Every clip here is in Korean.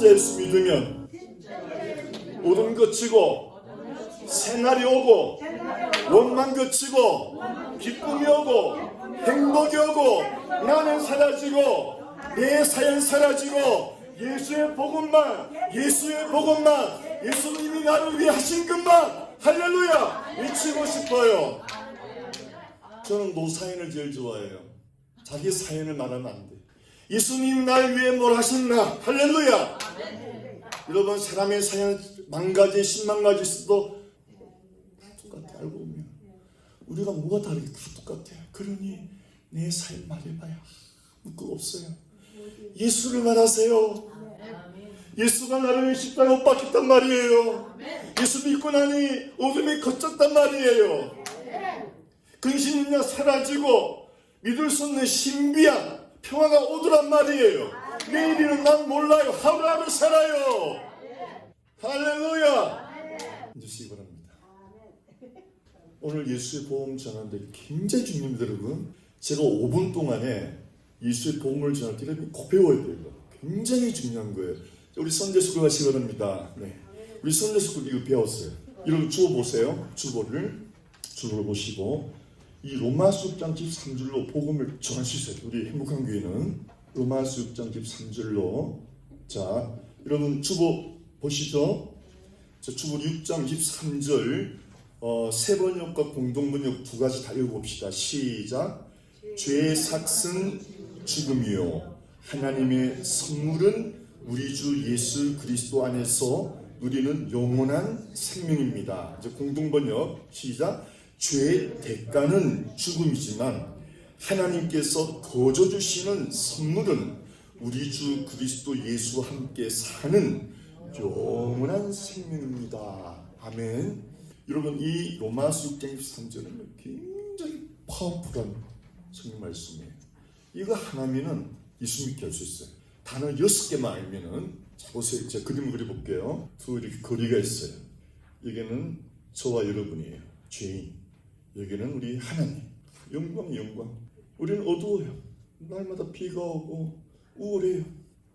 진짜 예수 믿으면 어둠 거치고 새날이 오고 원망 거치고 기쁨이 오고 행복이 오고 나는 사라지고 내 사연 사라지고 예수의 복음만 예수님이 나를 위해 하신 것만 할렐루야 외치고 싶어요. 저는 노사연을 제일 좋아해요. 자기 사연을 말하면 안 돼. 예수님 날 위해 뭘 하셨나 할렐루야. 여러분 사람의 사연 만 가지 10만 가지 있어도 다 똑같아. 알고 보면 우리가 뭐가 다르게 다 똑같아. 그러니 내 사연 말해봐야 아무것도 없어요. 예수를 말하세요. 예수가 나를 위해 십자가에 못 박혔단 말이에요. 예수 믿고 나니 어둠이 걷졌단 말이에요. 근심이 사라지고 믿을 수 없는 신비한 평화가 오더란 말이에요. 내일은 난 몰라요. 하루하루 살아요. 할렐루야. 앉으시기 바랍니다. 오늘 예수의 복음 전하는데 굉장히 중요합니다. 여러분 제가 5분 동안에 예수의 복음을 전할 때 꼭 배워야 돼요. 굉장히 중요한 거예요. 우리 선제스쿨 가시기 바랍니다. 네. 우리 선제스쿨 이거 배웠어요. 여러분 주어 보세요. 주보를 보시고 이 로마서 6장 13절로 복음을 전할 수 있어요. 우리 행복한 교회는 로마서 6장 13절로 자 여러분 주보 보시죠. 자, 주보 6장 23절 세 번역과 공동번역 두 가지 다 읽어봅시다. 시작. 죄의 삭은 죽음이요 하나님의 선물은 우리 주 예수 그리스도 안에서 누리는 영원한 생명입니다. 이제 공동번역 시작. 죄의 대가는 죽음이지만 하나님께서 거저 주시는 선물은 우리 주 그리스도 예수와 함께 사는 영원한 생명입니다. 아멘. 여러분 이 로마서 6장 23절은 굉장히 파워풀한 성경 말씀이에요. 이거 하나면은 예수 믿게 할 수 있어요. 단어 6개만 알면은 자 보세요. 제가 그림을 그려볼게요. 두 이렇게 거리가 있어요. 여기는 저와 여러분이에요. 죄인. 여기는 우리 하나님. 영광. 우리는 어두워요. 날마다 비가 오고 우울해요.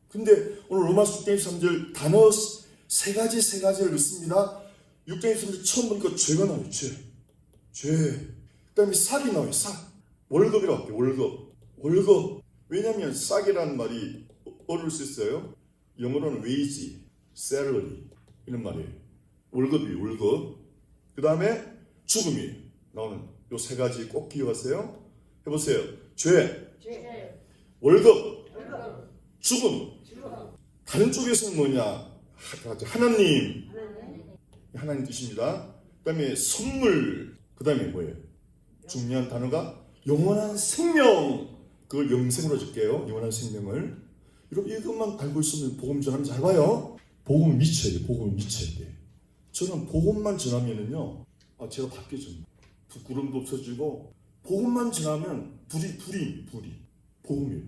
근데 오늘 로마서 6장 23절 단어 세 가지를 넣습니다. 6장 23절 처음 보니까 죄가 나와요. 죄. 그 다음에 삭이 나와요. 삭. 월급이라고 할게요. 월급. 왜냐하면 싹이라는 말이 어려울 수 있어요. 영어로는 wage, salary 이런 말이에요. 월급. 그 다음에 죽음이 나오는 요 세 가지 꼭 기억하세요. 해보세요. 죄. 월급. 죽음. 다른 쪽에서는 뭐냐? 하나님 뜻입니다. 그 다음에 선물. 그 다음에 뭐예요? 중요한 단어가 영원한 생명. 그걸 영생으로 줄게요. 영원한 생명을. 여러분 이것만 알고 있으면 복음 전하면 잘 봐요. 복음을 미쳐야 돼. 저는 복음만 전하면은요. 제가 바뀌어집니다. 부끄럼도 없어지고 복음만 전하면 불이. 복음이에요.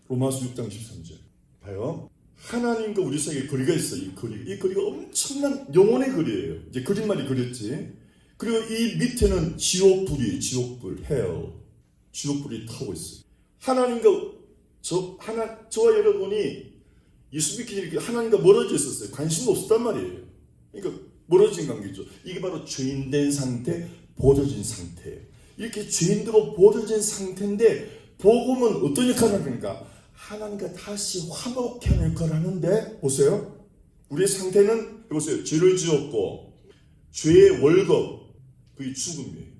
로마서 6장 13절. 봐요. 하나님과 우리 사이에 거리가 있어요. 이 거리가 엄청난 영혼의 거리예요. 이제 그림만이 그렸지. 그리고 이 밑에는 지옥불, hell. 지옥불이 타고 있어요. 하나님과 저와 여러분이 예수 믿기 전에 하나님과 멀어져 있었어요. 관심도 없었단 말이에요. 그러니까 멀어진 관계죠. 이게 바로 죄인된 상태, 버려진 상태예요. 이렇게 죄인되고 버려진 상태인데 복음은 어떤 역할을 하는가? 하나님과 다시 화목하는 역할을 하는데 보세요. 우리의 상태는 보세요. 죄를 지었고 죄의 월급, 그게 죽음이에요.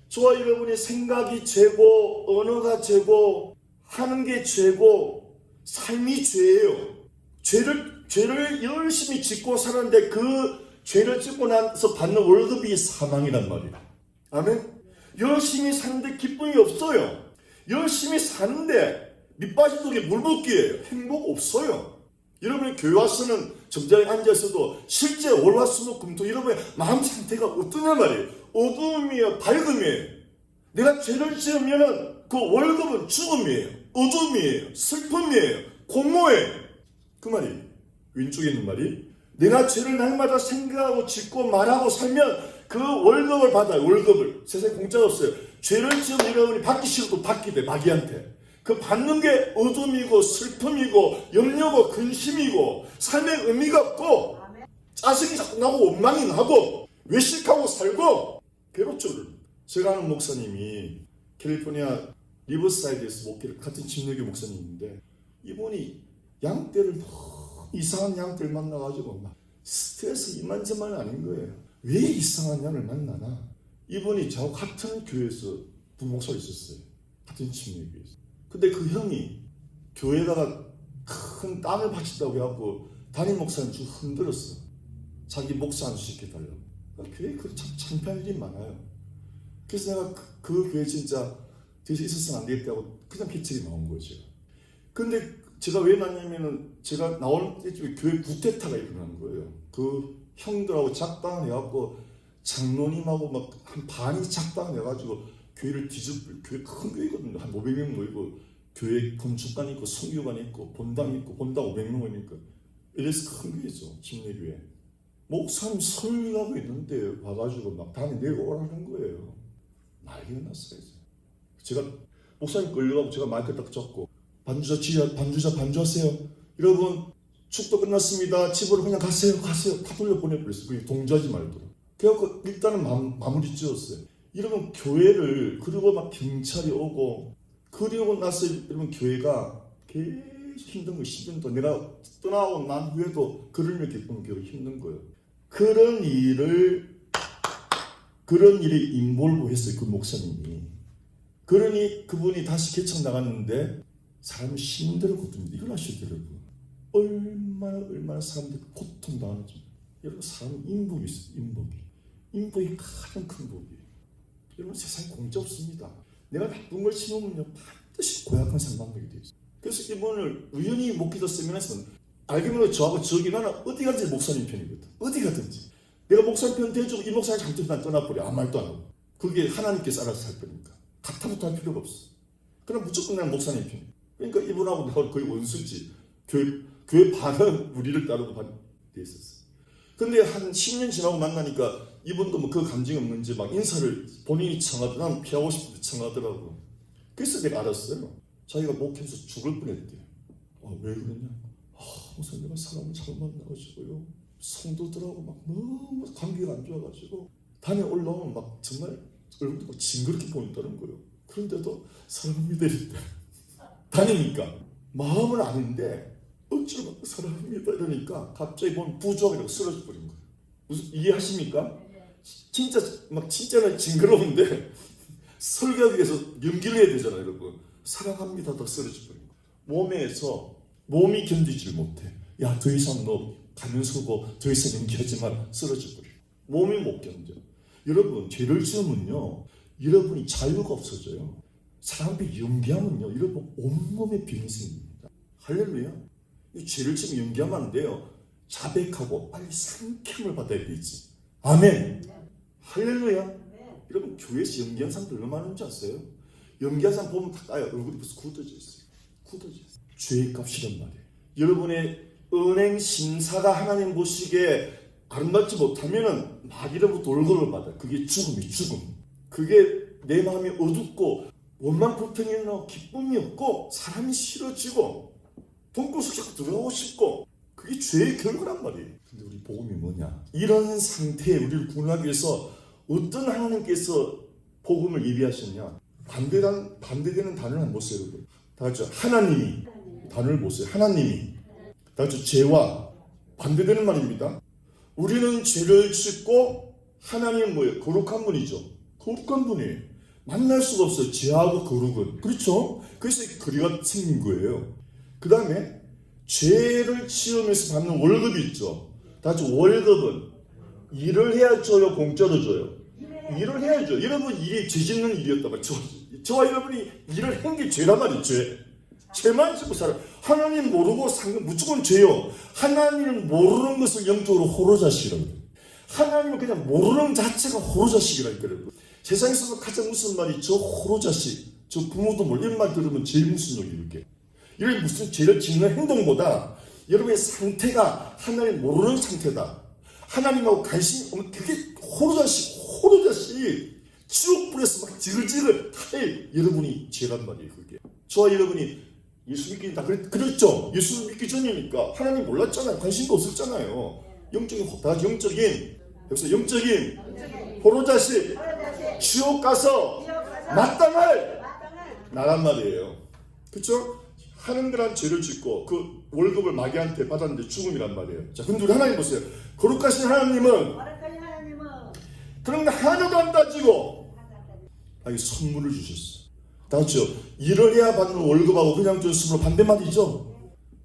저와 여러분의 생각이 죄고 언어가 죄고 하는 게 죄고 삶이 죄예요. 죄를 열심히 짓고 살았는데 그 죄를 짓고 나서 받는 월급이 사망이란 말이에요. 아멘? 열심히 사는데 기쁨이 없어요. 열심히 사는데 밑빠진 독에 물붓기예요. 행복 없어요. 여러분이 교회 와서는 정자에 앉아있어도 실제 월화수목금토 여러분의 마음 상태가 어떠냐 말이에요. 어두움이에요, 밝음이에요. 내가 죄를 지으면은 그 월급은 죽음이에요, 어둠이에요, 슬픔이에요, 공모예요. 그 말이 왼쪽에 있는 말이 내가 죄를 날마다 생각하고 짓고 말하고 살면 그 월급을 받아요. 월급을. 세상에 공짜가 없어요. 죄를 지으면 여러분이 받기 싫어도 받게 돼. 마귀한테. 그 받는 게 어둠이고 슬픔이고 염려고 근심이고 삶의 의미가 없고 짜증이 자꾸 나고 원망이 나고 외식하고 살고 괴롭죠. 제가 아는 목사님이 캘리포니아 리버사이드에서 목회를 같은 침례교 목사님인데 이분이 양떼를 너무 이상한 양떼를 만나가지고 막 스트레스 이만저만 아닌 거예요. 왜 이상한 양을 만나나? 이분이 저하고 같은 교회에서 부목사가 있었어요. 같은 침례교회에서. 근데 그 형이 교회에다가 큰 땅을 바친다고 해갖고 담임 목사님 좀 흔들었어. 자기 목사 안 시켜달라고. 교회에 참 창피한 일이 많아요. 그래서 내가 그 교회 진짜 뒤에서 있었으면 안 되겠다고 그냥 개책이 나온 거죠. 근데 제가 왜 났냐면은 제가 나올 때쯤에 교회 구태타가 일어나는 거예요. 그 형들하고 작당을 해갖고 장로님하고 막 한 반이 작당을 해가지고 교회를 뒤집을, 교회 큰 교회거든요. 한 500명 모이고 교회 건축관 있고 성교관 있고 본당 있고 본당 500명이니까 이래서 큰 교회죠. 침례교회. 목사님 설교하고 있는데 와가지고 막 다음에 내려오라는 거예요. 난리가 났어요. 제가 목사님 끌려가고 제가 마이크 딱 잡고 반주하세요. 여러분 축도 끝났습니다. 집으로 그냥 가세요. 다 돌려보내버렸어요. 그게 동조하지 말도록. 그래갖고 일단은 마무리 지었어요. 이러면 교회를 그리고 막 경찰이 오고 그리고 나서 여러분 교회가 계속 힘든 거 10년 동안 내가 떠나고 난 후에도 그를 이렇게 보면 교회가 힘든 거예요. 그런 일에 인볼브 했어요. 그 목사님이. 그러니 그분이 다시 개척 나갔는데 사람이 힘들었거든요. 이걸 아셔야 돼요. 얼마나 사람들이 고통당하는지. 여러분 사람은 인복이 있어요. 인복이 가장 큰 복이에요. 여러분 세상에 공짜 없습니다. 내가 나쁜 걸 심으면요 반드시 고약한 상관관계가 되어 있어요. 그래서 이분을 우연히 목기도 세미나에서는 알기면 저하고 저기 나는 어디 가든지 목사님 편이거든. 어디 가든지. 내가 목사님 편 대주고 이 목사님 잘못해서 난 떠나버려. 아무 말도 안 하고. 그게 하나님께서 알아서 할 거니까. 가타부터 할 필요가 없어. 그럼 무조건 나는 목사님 편. 그러니까 이분하고 내가 거의 원수지. 교회 반은 우리를 따르고 반이 돼 있었어. 근데 한 10년 지나고 만나니까 이분도 뭐 그 감정이 없는지 막 인사를 본인이 청하더라. 난 피하고 싶은데 청하더라고. 그래서 내가 알았어요. 자기가 목회에서 죽을 뻔했대요. 왜 그러냐? 목사님 내가 사람을 잘못 만나가지고요. 성도들하고 막 너무 관계가 안 좋아가지고 단에 올라오면 막 정말 얼굴도 막 징그럽게 보인다는 거예요. 그런데도 사랑합니다 이랬대. 다니니까 마음은 아닌데 어쩌면 사랑합니다 이러니까 갑자기 보면 부조하게 쓰러져 버린 거예요. 무슨 이해하십니까? 진짜는 징그러운데 설교하기 위해서 연기를 해야 되잖아요, 여러분. 사랑합니다 더 쓰러져 버린 거예요. 몸이 견디지를 못해. 야, 더 이상 너 가면 서고 더 이상 연기하지 마라. 쓰러져 버려. 몸이 못 견뎌. 여러분 죄를 지으면요 여러분이 자유가 없어져요. 사람 앞에 연기하면요 여러분 온몸에 병이 생깁니다. 할렐루야. 이 죄를 지으면 연기하면 안 돼요. 자백하고 빨리 상캠을 받아야 되지. 아멘. 할렐루야. 여러분 교회에서 연기한 사람들 얼마나 많은지 아세요? 연기한 사람 보면 다 까요. 얼굴이 벌써 굳어져 있어요. 죄의 값이란 말이에요. 여러분의 은행 심사가 하나님 보시기에 아름답지 못하면은 마귀로부터 돌고를 받아요. 그게 죽음. 그게 내 마음이 어둡고 원망 불평이 일어나고 기쁨이 없고 사람이 싫어지고 돈구석 자꾸 들어가고 싶고 그게 죄의 결과란 말이에요. 근데 우리 복음이 뭐냐? 이런 상태에 우리를 구원하기 위해서 어떤 하나님께서 복음을 예비하셨냐? 반대되는 단어를 한번 보세요. 여러분. 다 같이 하나님이 단어를 보세요. 하나님이 다 같이 죄와 반대되는 말입니다. 우리는 죄를 짓고 하나님은 뭐예요? 거룩한 분이죠. 거룩한 분이에요. 만날 수가 없어요. 죄하고 거룩은. 그렇죠? 그래서 거리가 생긴 거예요. 그 다음에 죄를 지으면서 받는 월급이 있죠. 다 같이 월급은 일을 해야 줘요? 공짜로 줘요? 일을 해야죠. 여러분 일이 죄 짓는 일이었단 말이죠. 저와 여러분이 일을 한 게 죄란 말이죠. 죄만 짓고 살아. 하나님 모르고 산 건 무조건 죄요. 하나님을 모르는 것을 영적으로 호로자식이라고 해요. 하나님을 그냥 모르는 자체가 호로자식이라니까. 세상에서 가장 무슨 말이 저 호로자식, 저 부모도 몰라. 이런 말 들으면 제일 무슨 욕이 이렇게. 이런 무슨 죄를 짓는 행동보다 여러분의 상태가 하나님 모르는 상태다. 하나님하고 관심이 없는 그게 호로자식. 지옥불에서 막 지글지글 탈 여러분이 죄란 말이에요. 그게 저와 여러분이 예수 믿기 다 그랬죠. 예수 믿기 전이니까 하나님 몰랐잖아요. 관심도 없었잖아요. 영적인 다 영적인 여기서 영적인 포로자식 지옥 가서 마땅할 나란 말이에요. 그렇죠? 하는그란 죄를 짓고 그 월급을 마귀한테 받았는데 죽음이란 말이에요. 자, 근데 우리 하나님 보세요. 거룩하신 하나님은 그런 거 하나도 안 따지고 선물을 주셨어. 맞죠? 일을 해야 받는 월급하고 그냥 줬으면 반대말이죠.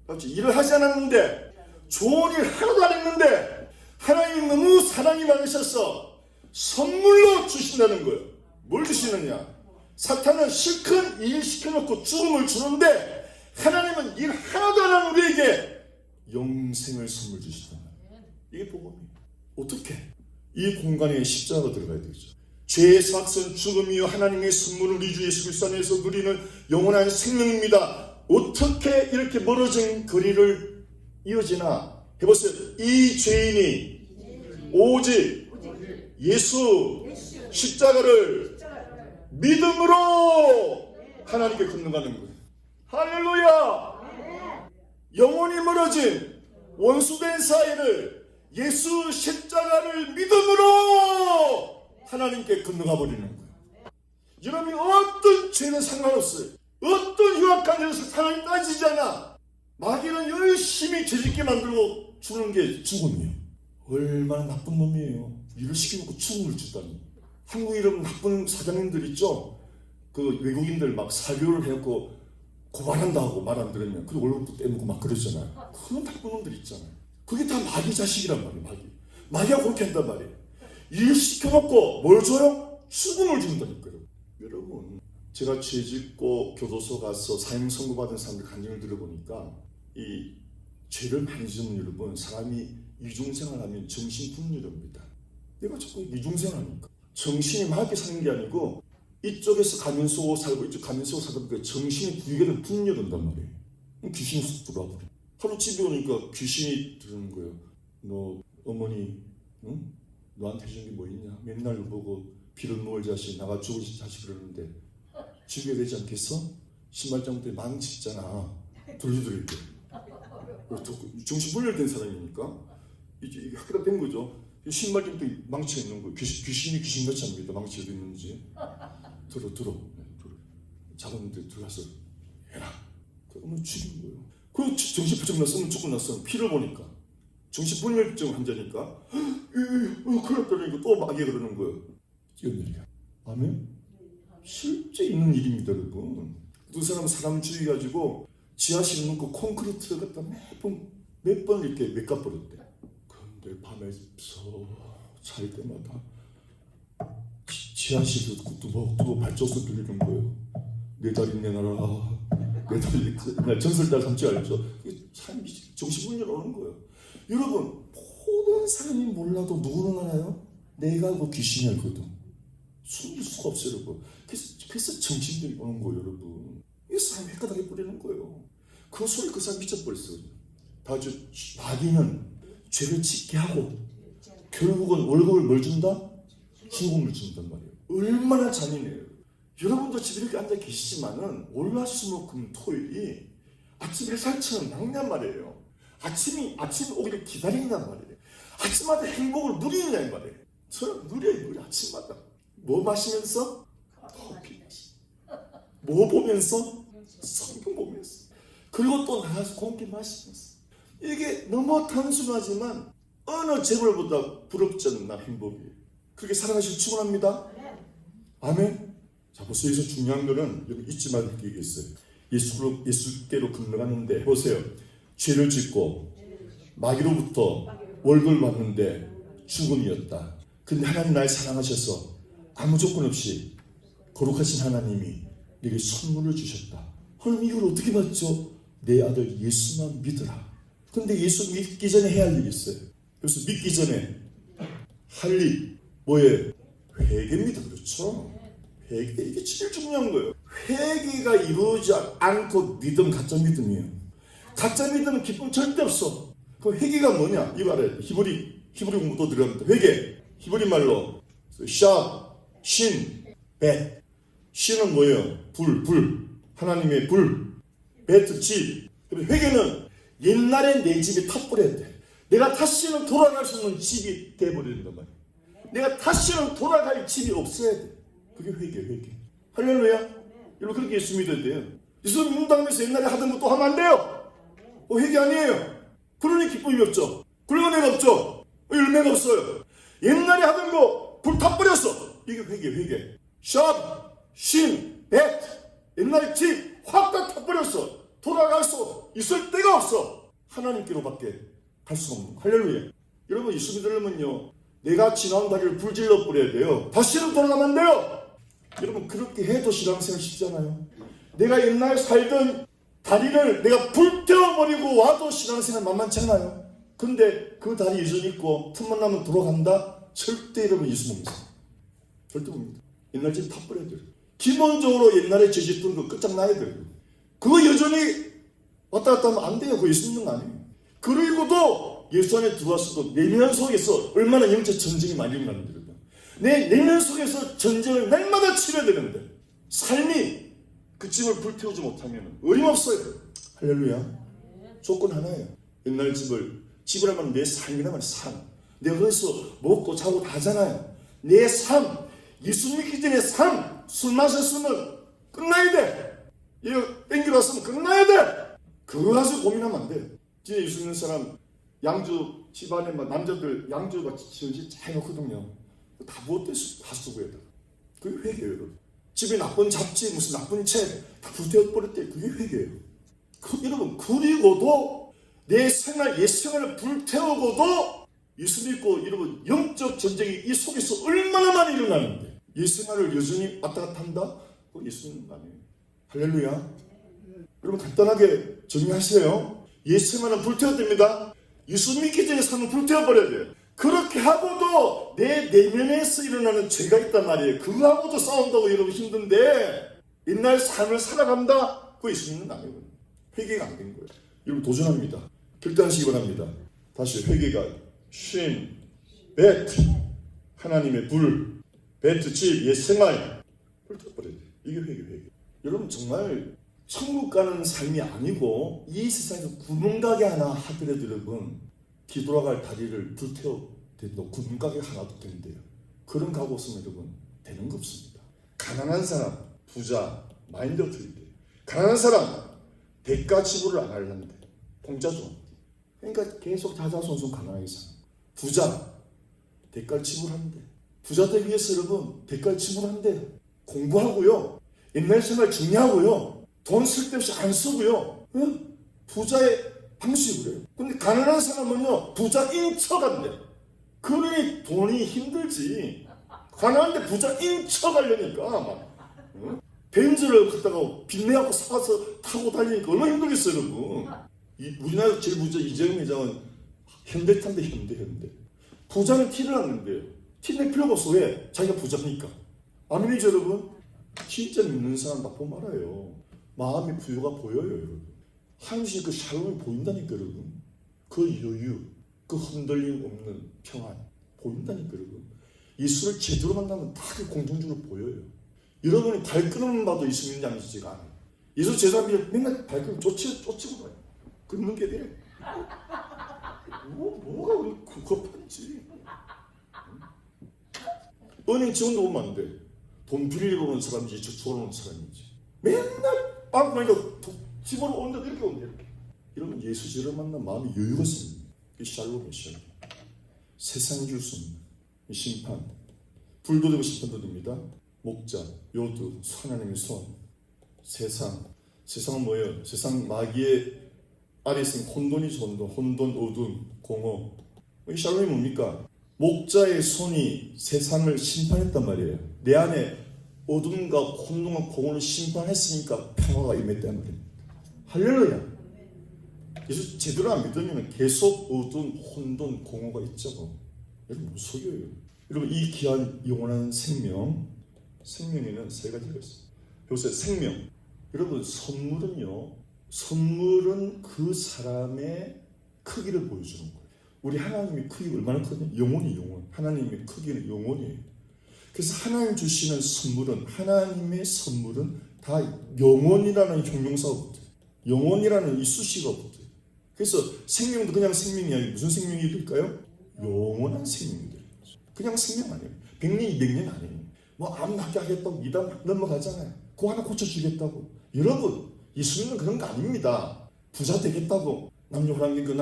맞죠? 일을 하지 않았는데 좋은 일 하나도 안 했는데 하나님이 너무 사랑이 많으셔서 선물로 주신다는 거예요. 뭘 주시느냐? 사탄은 실컷 일 시켜놓고 죽음을 주는데 하나님은 일 하나도 안 하는 우리에게 영생을 선물 주신단 말이에요. 이게 복음이에요. 어떻게? 이 공간에 십자가가 들어가야 되죠. 죄의 사악은 죽음이요 하나님의 선물을 우리 주 예수 그리스도 안에서 누리는 영원한 생명입니다. 어떻게 이렇게 멀어진 거리를 이어지나 해보세요. 이 죄인이 오직 예수 십자가를 믿음으로 하나님께 건너가는 거예요. 할렐루야! 영원히 멀어진 원수된 사이를 예수 십자가를 믿음으로 하나님께 건너가 버리는 거예요. 여러분이 어떤 죄는 상관없어요. 어떤 흉악한 일을 하나님 따지지 않아. 마귀는 열심히 죄짓게 만들고 주는 게 죽음이에요. 얼마나 나쁜 놈이에요. 일을 시켜놓고 죽음을 주다니. 한국에 이런 나쁜 사장님들 있죠. 그 외국인들 막 사교를 해갖고 고발한다 하고 말 안 들으면 그 월급도 떼먹고 막 그러잖아요. 그런 나쁜 놈들 있잖아요. 그게 다 마귀 자식이란 말이에요. 마귀가 그렇게 한단 말이에요. 일 시켜놓고 뭘 줘요? 죽음을 준다니까요. 여러분, 제가 죄짓고 교도소 가서 사형 선고 받은 사람들 간증을 들어보니까 이 죄를 많이 짓는 여러분, 사람이 이중생활하면 정신분열입니다. 내가 자꾸 이중생활하니까 정신이 맑게 사는 게 아니고 이쪽에서 가면 쏘고 살고 이쪽 가면 쏘고 살다 보니까 정신이 두개는 분열한단 말이에요. 귀신이 쑥 들어와 버려. 하루 집에 오니까 귀신이 들는 거예요. 너 어머니 응? 너한테 해준 게 뭐 있냐? 맨날 보고 피를 먹을 자식 나가 죽을 자식 그러는데 죽여야 되지 않겠어? 신발장부터 망치 있잖아. 돌려드릴 때 정신 분열된 사람이니까 이게 학교가 된 거죠. 신발장부터 망치가 있는 거예요. 귀신이 귀신같이 합니다. 망치가 어디 있는지. 들어. 작은데 들어가서 해라. 그러면 죽인 거예요. 그 정신 부쩍 났으면 죽고 났으면 피를 보니까 정신분열증 환자니까 큰일 났다니까 또 마귀가 그러는 거예요. 뛰어내려. 아멘? 실제 있는 일입니다, 여러분. 두 사람은 사람 주의 가지고 지하실 놓고 콘크리트를 갖다 몇 번 이렇게 메꿔버렸대. 그런데 밤에 잘 때마다 지하실에서 뚜벅뚜벅 발전소 들리는 거예요. 내 다리 내놔라. 내 다리 전설달 삼치 알죠? 참 정신분열 오는 거예요. 여러분, 모든 사람이 몰라도 누구는 알아요? 내가 그 귀신이 알거든. 숨길 수가 없어요, 여러분. 그래서 정신들이 오는 거예요, 여러분. 이 사람이 헷갈하게 뿌리는 거예요. 그 소리 그 사람 미쳐버렸어요. 마귀는 죄를 짓게 하고 결국은 월급을 뭘 준다? 죽음을 준단 말이에요. 얼마나 잔인해요. 여러분도 집에 이렇게 앉아 계시지만은 월화수목금토일이 아침 햇살처럼 막냔 말이에요. 아침 오기를 기다린단 말이에요. 아침마다 행복을 누리느냐 이 말이에요. 저는 누려요. 아침마다. 뭐 마시면서? 커피 마시면서. 뭐 보면서? 성경 보면서. 그리고 또 나가서 공기 마시면서. 이게 너무 단순하지만 어느 재물보다 부럽지 않나 행복이에요. 그렇게 살아가시길 축원합니다. 아멘. 자, 보세요. 여기서 중요한 거는 여기 잊지 말을 게 있어요. 예수께로 건너갔는데 보세요. 죄를 짓고 마귀로부터 월급을 받는데 죽음이었다. 근데 하나님 날 사랑하셔서 아무 조건 없이 거룩하신 하나님이 내게 선물을 주셨다. 하나님 이걸 어떻게 받죠? 내 아들 예수만 믿으라. 근데 예수 믿기 전에 해야 할 일이 있어요. 그래서 믿기 전에 할 일 뭐예요? 회개입니다. 그렇죠? 회개, 이게 제일 중요한 거예요. 회개가 이루어지지 않고 믿음, 가짜 믿음이에요. 가짜 믿음은 기쁨 절대 없어. 그 회개가 뭐냐? 이거 알아요. 히브리 공부 또 들어갑니다. 회개, 히브리 말로 샵, 신, 벳. 신은 뭐예요? 불. 하나님의 불. 벳, 집. 회개는 옛날에 내 집이 탑버려야 돼. 내가 다시는 돌아갈 수 없는 집이 돼버린단 말이야. 내가 다시는 돌아갈 집이 없어야 돼. 그게 회개. 할렐루야. 여러분 그렇게 예수 믿어야 돼요. 예수 믿는다면서 옛날에 하던 거 또 하면 안 돼요. 회개 아니에요. 그러니 기쁨이 없죠. 그러니 은혜가 없죠. 열매가 없어요. 옛날에 하던 거 불 타버렸어. 이게 회개. 샵, 신, 벳. 옛날에 집 확 다 타버렸어. 돌아갈 수 있을 데가 없어. 하나님께로밖에 갈 수 없는. 할렐루야. 여러분 예수 믿으려면요, 내가 지나온 다리를 불질러 버려야 돼요. 다시는 돌아가면 안 돼요. 여러분 그렇게 해도 신앙생활 쉽잖아요. 내가 옛날에 살던 다리를 내가 불태워버리고 와도 신앙생활 만만치 않아요. 근데 그 다리 여전히 있고 틈만 나면 돌아간다? 절대 여러분 예수 못 믿어요. 절대 못 믿어요. 옛날 집 다 버려야 돼요. 기본적으로 옛날에 죄짓던 거 끝장나야 돼요. 그거 여전히 왔다 갔다 하면 안 돼요. 그거 예수 믿는 거 아니에요. 그리고도 예수 안에 들어왔어도 내면 속에서 얼마나 영적 전쟁이 많이 일어나는데, 내 내면 속에서 전쟁을 날마다 치러야 되는데 삶이 그 집을 불태우지 못하면 어림없어요. 할렐루야. 조건 하나예요. 옛날 집을 하면 내 삶이라면 삶. 내가 거기서 먹고 자고 다 하잖아요. 내 삶, 예수 믿기 전에 삶. 술 마셨으면 끝나야 돼. 이거 땡기러 왔으면 끝나야 돼. 그거 가지고 고민하면 안 돼. 진짜 예수 믿는 사람 양주 집안에 막 남자들 양주가 지어지 잘 해놓거든요. 다 무엇됐어? 다 쓰고 해야 돼. 그게 회개예요. 여러분. 집에 나쁜 잡지 무슨 나쁜 책 다 불태워버렸대. 그게 회개예요. 여러분 그리고도 내 생활 옛 생활을 불태우고도 예수 믿고 여러분 영적 전쟁이 이 속에서 얼마나 많이 일어나는데 옛 생활을 여전히 왔다 갔다 한다? 그거 예수 믿는 거 아니에요. 할렐루야. 여러분 간단하게 정리하세요. 옛 생활은 불태워야 됩니다. 예수 믿기 전에 삶을 불태워버려야 돼요. 그렇게 하고도 내 내면에서 일어나는 죄가 있단 말이에요. 그거하고도 싸운다고 여러분 힘든데 옛날 삶을 살아간다? 그거 예수 믿는 거 아니에요. 회개가 안 된 거예요. 여러분 도전합니다. 결단하시기 바랍니다. 다시 회개가 신, 벳, 하나님의 불, 벳, 집, 옛 생활 불태워버려야 돼요. 이게 회개. 여러분 정말 천국 가는 삶이 아니고 이 세상에서 구멍가게 하나 하더라도 여러분 뒤돌아갈 다리를 불태워 대도 구멍가게 하나도 된대요. 그런 각오 없으면 여러분 되는 거 없습니다. 가난한 사람, 부자, 마인드가 틀린대요. 가난한 사람 대가 지불을 안 하려는데 공짜죠. 그러니까 계속 자자손손 가난하게 살아. 부자 대가를 지불하는데 부자들 위해서 여러분 대가를 지불한대요. 공부하고요. 옛날 생활 중요하고요. 돈 쓸데없이 안 쓰고요. 응? 부자의 방식이 그래요. 근데 가난한 사람은요 부자인 척한대. 그러니 돈이 힘들지. 가난한데 부자인 척하려니까 막 응? 벤츠를 갖다가 빚내갖고 사서 타고 다니니까 얼마나 힘들겠어요 여러분. 우리나라 제일 부자 이재용 회장은 현대 탄대. 부자는 티를 났는데요. 티낼 필요가 없어. 왜? 자기가 부자니까. 아멘이죠 여러분? 진짜 믿는 사람 다 보면 알아요. 마음의 부유가 보여요 여러분. 한시 그 샬롬이 보인다니까 여러분. 그 여유, 그 흔들림 없는 평안 보인다니까 여러분. 예수를 제대로 만나면 다 그 공통적으로 보여요. 여러분이 발걸음만 봐도 예수 믿는지 안 믿는지가 않아요. 예수 제자들이 맨날 발걸음 쫓이고 가요. 걷는 게 돼. 뭐가 그렇게 급한지. 은행 직원도 보면 안 돼. 돈 빌리러 오는 사람인지 저축하러 오는 사람인지. 맨날 빵 보니까 집으로 온다 이렇게 온다 이렇게. 이러면 예수 제대로 만난 마음이 여유가 있습니다. 이 샬롬이에요. 샬롬. 세상이 줄 수 없는 심판. 불도 되고 심판도 됩니다. 목자, 요두, 하나님의 손. 세상은 뭐예요? 세상 마귀의 아래 있으면 혼돈이죠. 혼돈, 어둠, 공허. 이 샬롬이 뭡니까? 목자의 손이 세상을 심판했단 말이에요. 내 안에 어둠과 혼돈과 공허를 심판했으니까 평화가 임했단 말이에요. 할렐루야. 예수 제대로 안 믿으면 계속 어두운 혼돈, 공허가 있죠. 여러분 못 속여요. 여러분 이 귀한 영원한 생명에는 세 가지가 있어요. 여기서 생명. 여러분 선물은 그 사람의 크기를 보여주는 거예요. 우리 하나님의 크기가 얼마나 크냐? 영원히 영원. 하나님의 크기는 영원이에요. 그래서 하나님 주시는 선물은, 하나님의 선물은 다 영원이라는 형용사가 붙어요. 영원이라는 이 수식어가 붙어요. 그래서 생명도 그냥 생명이 아니고 무슨 생명이 될까요? 영원한 생명이 돼요. 그냥 생명 아니에요. 100년, 200년 아니에요. 뭐 암 낫게 하겠다고 이단 넘어가잖아요. 그거 하나 고쳐주겠다고. 여러분, 예수님은 그런 거 아닙니다. 부자 되겠다고 남녀호랑개교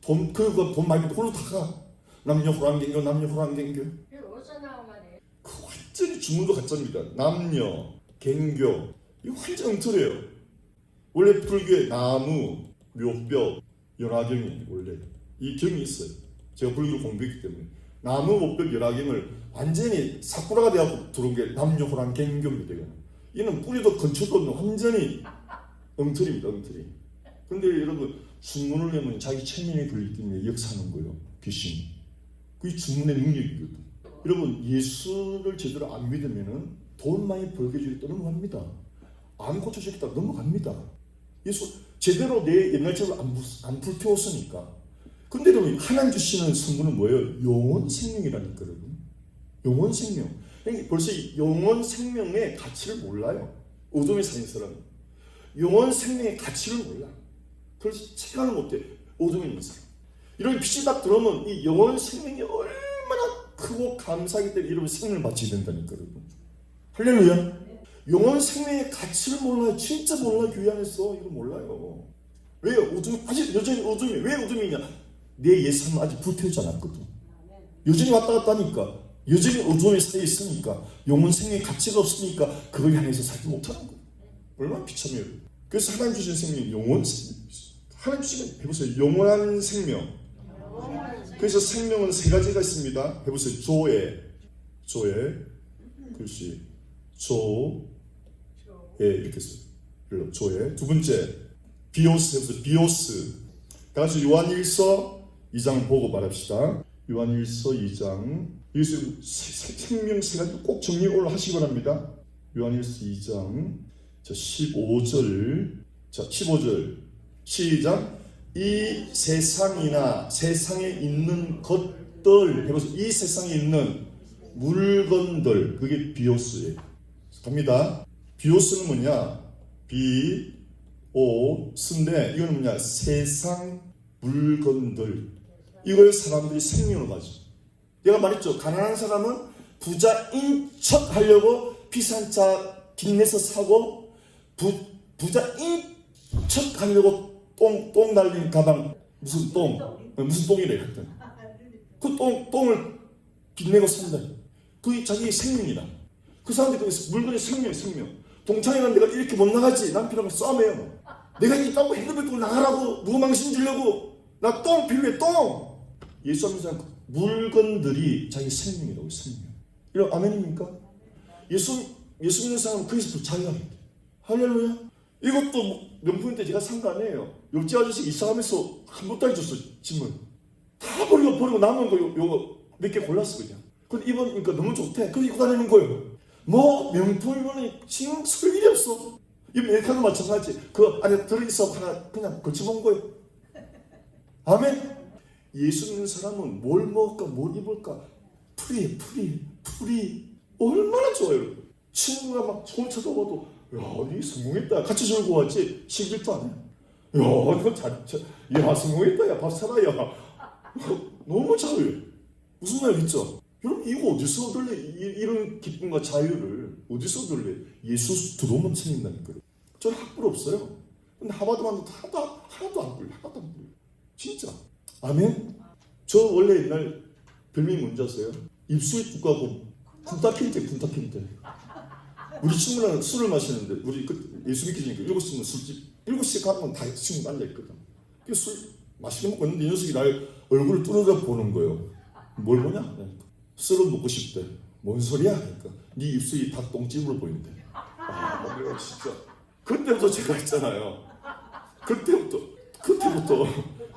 돈 많이 홀로 다가 남녀호랑개교 어디서 나온 말이에요? 그 완전히 주문도 가짜입니다. 남녀, 갱교 이거 완전 엉터리예요. 원래 불교에 나무, 묘뼈, 열화경이 원래 이 경이 있어요. 제가 불교를 공부했기 때문에 나무, 묘뼈, 열화경을 완전히 사쿠라가 되어서 들어온 게 남녀호랑갱교입니다. 이는 뿌리도 근처도 없는 완전히 엉터리입니다. 엉터리. 근데 여러분 주문을 내면 자기 체면에 걸리기 때문에 역사하는 거예요. 귀신이. 그게 주문의 능력이거든. 여러분 예수를 제대로 안 믿으면은 돈 많이 벌게 주겠다 넘어갑니다. 안 고쳐주겠다 넘어갑니다. 예수 제대로 내 옛날처럼 안 불태웠으니까. 근데 여러분 하나님 주시는 선물은 뭐예요? 영원 생명이라니까 여러분. 영원 생명. 벌써 영원 생명의 가치를 몰라요. 어둠에 사는 사람은 영원 생명의 가치를 몰라. 그래서 체감을 못해. 어둠에 있는 사람. 이런 빛이 딱 들어오면 이 영원 생명이 얼마나 크고 감사하기 때문에 이런 생명을 바치게 된다니까 여러분. 할렐루야. 영원 생명의 가치를 몰라요. 진짜 몰라요. 교회 안에서 이거 몰라요. 왜요? 어둠이 아직 여전히 어둠이 왜 어둠이냐? 내 예수는 아직 불태우지 않았거든. 여전히 왔다 갔다 하니까 여전히 어둠에 서 있으니까 영원 생명의 가치가 없으니까 그걸 향해서 살지 못하는 거예요. 얼마나 비참해요. 그래서 하나님 주신 생명이 영원 생명이었어요. 하나님 주신 해보세요. 영원한 생명. 그래서 생명은 세 가지가 있습니다. 해보세요. 조에 글씨 조에 이렇게 써요. 조에 두 번째 비오스 해보세요. 비오스. 다 같이 요한일서 2장 보고 말합시다. 요한일서 2장 여기서 생명 세 가지 꼭 정리 하시기 바랍니다. 요한일서 2장 15절 시작. 이 세상이나 세상에 있는 것들 해보세요. 이 세상에 있는 물건들 그게 비오스예요. 갑니다. 비오스는 뭐냐? 비오스인데 이거는 뭐냐? 세상 물건들 이걸 사람들이 생명을 가져. 내가 말했죠. 가난한 사람은 부자인 척 하려고 비싼 차 빚내서 사고 부자인 척 하려고 똥 달린 가방 무슨 똥이래 하여튼 그 똥을 빚내고 산다. 그게 자기의 생명이다. 그 사람들이 물건의 생명. 동창회는 내가 이렇게 못 나가지. 남편하고 싸움해요. 내가 있다고 핸드백 들고 나가라고 누구 망신 주려고 나 똥 필요해 똥. 예수 믿는 물건들이 자기 생명이라고 생명. 이런 아멘입니까? 예수 믿는 사람은 그래서 자유하게 돼. 할렐루야. 이것도 명품인데 제가 산 거 아니에요. 옆집 아저씨 이사하면서 한 번도 안 줬어. 짐을 다 버리고 남은 거 요거 몇 개 골랐어 그냥. 근데 입으니까 너무 좋대. 그래서 입고 다니는 거예요. 뭐 명품이면 지금 쓸 일이 없어. 이 메이커도 마찬가지. 그 안에 들어있어 하나 그냥 걸쳐본 거예요. 아멘. 예수 믿는 사람은 뭘 먹을까 뭘 입을까 풀이 얼마나 좋아요. 친구가 막 손 쳐다봐도 야, 니 성공했다. 같이 졸고 왔지. 11도 안 해. 야, 너 성공했다. 야, 밥 사라. 야. 너무 자유해. 무슨 말이겠죠? 여러분, 이거 어디서 얻을래? 이런 기쁨과 자유를 어디서 얻을래? 예수 들어오면 생긴다니까요. 저는 학벌 없어요. 근데 하버드만 하나도 안 불려. 진짜. 아멘? 저 원래 옛날 별명이 뭔지 아세요? 입술이 두껍고 군타킨테. 우리 친구랑 술을 마시는데 우리 예수 믿기 전에 7시면 술집 7시 가면 다 친구 앉아있거든. 그래서 술 맛있게 먹고 있는데 이 녀석이 날 얼굴을 뚫어져 보는 거예요. 뭘 보냐? 그러니까 술을 먹고 싶대. 뭔 소리야? 그러니까 네 입술이 닭똥집으로 보인대. 아, 내가 진짜 그때부터 제가 했잖아요. 그때부터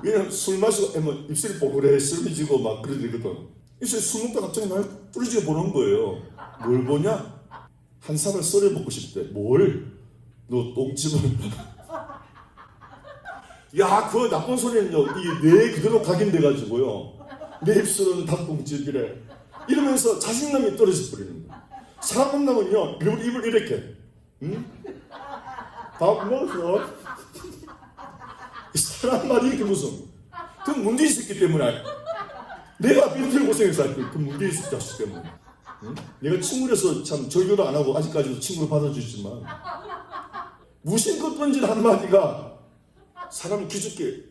왜냐면 술 마시고 입술이 뽀글해 쓰러지고 막 그러거든. 입술이 술 먹다 갑자기 날 뚫어지게 보는 거예요. 뭘 보냐? 한 사발 썰어 먹고 싶대. 뭘? 너 똥집을 야, 그 나쁜 소리는요. 이게 뇌 그대로 각인돼가지고요. 내 입술은 닭똥집이래. 이러면서 자신감이 떨어져 버리는 거예요. 사람 만나면요, 입을 이렇게, 응? 밥 먹어. 사람 말이 이렇게 무슨, 그 문제 있었기 때문에, 내가 빈털 고생해서 할 그 문제 있을 자식 때문에. 응? 내가 친구라서 참 절교도 안 하고 아직까지도 친구로 받아주지만, 무심코 던진 한마디가 사람을 기죽게,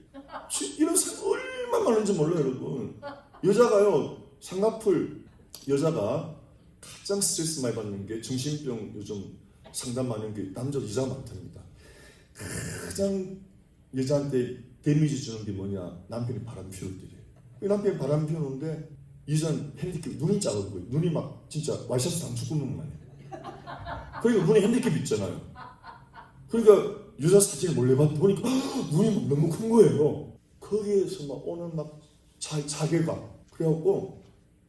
이런 사람 얼마나 많은지 몰라요, 여러분. 여자가요, 쌍꺼풀 여자가 가장 스트레스 많이 받는 게 정신병 요즘 상담 많은 게 남자 여자가 많답니다. 가장 여자한테 데미지 주는 게 뭐냐? 남편이 바람 피울 때래요. 남편이 바람 피우는데 여자는 핸디캡 눈이 작아 보여요. 눈이 막 진짜 와이셔츠 단축 굽는 거 아니에요. 그러니까 눈에 핸디캡 있잖아요. 그러니까 여자 사진을 몰래 보니까 눈이 너무 큰 거예요. 거기에서 막 오는 막 자괴감. 그래갖고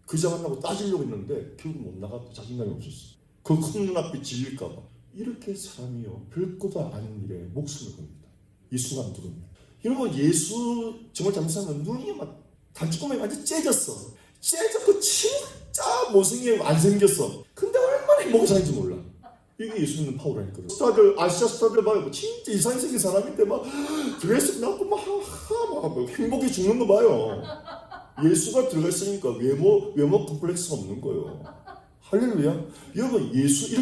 그 여자 만나고 따지려고 했는데 결국 못 나갔고 자신감이 없었어. 그 큰 눈앞이 질릴까봐. 이렇게 사람이요, 별것도 아닌 일에 목숨을 겁니다. 예수가 안 들어옵니다. 여러분, 예수 정말 잘못하면 눈이 막 단추구멍이 완전 째졌어. 째졌고 진짜 못생기고 안 생겼어. 근데 얼마나 행복하게 사는지 몰라. 이게 예수 믿는 파워라니까. 스타들, 아시아 스타들 봐요. 진짜 이상하게 생긴 사람인데 막 드레스 나고 막 행복해 죽는 거 봐요. 예수가 들어가 있으니까 외모 컴플렉스가 없는 거예요. 할렐루야. 여러분, 예수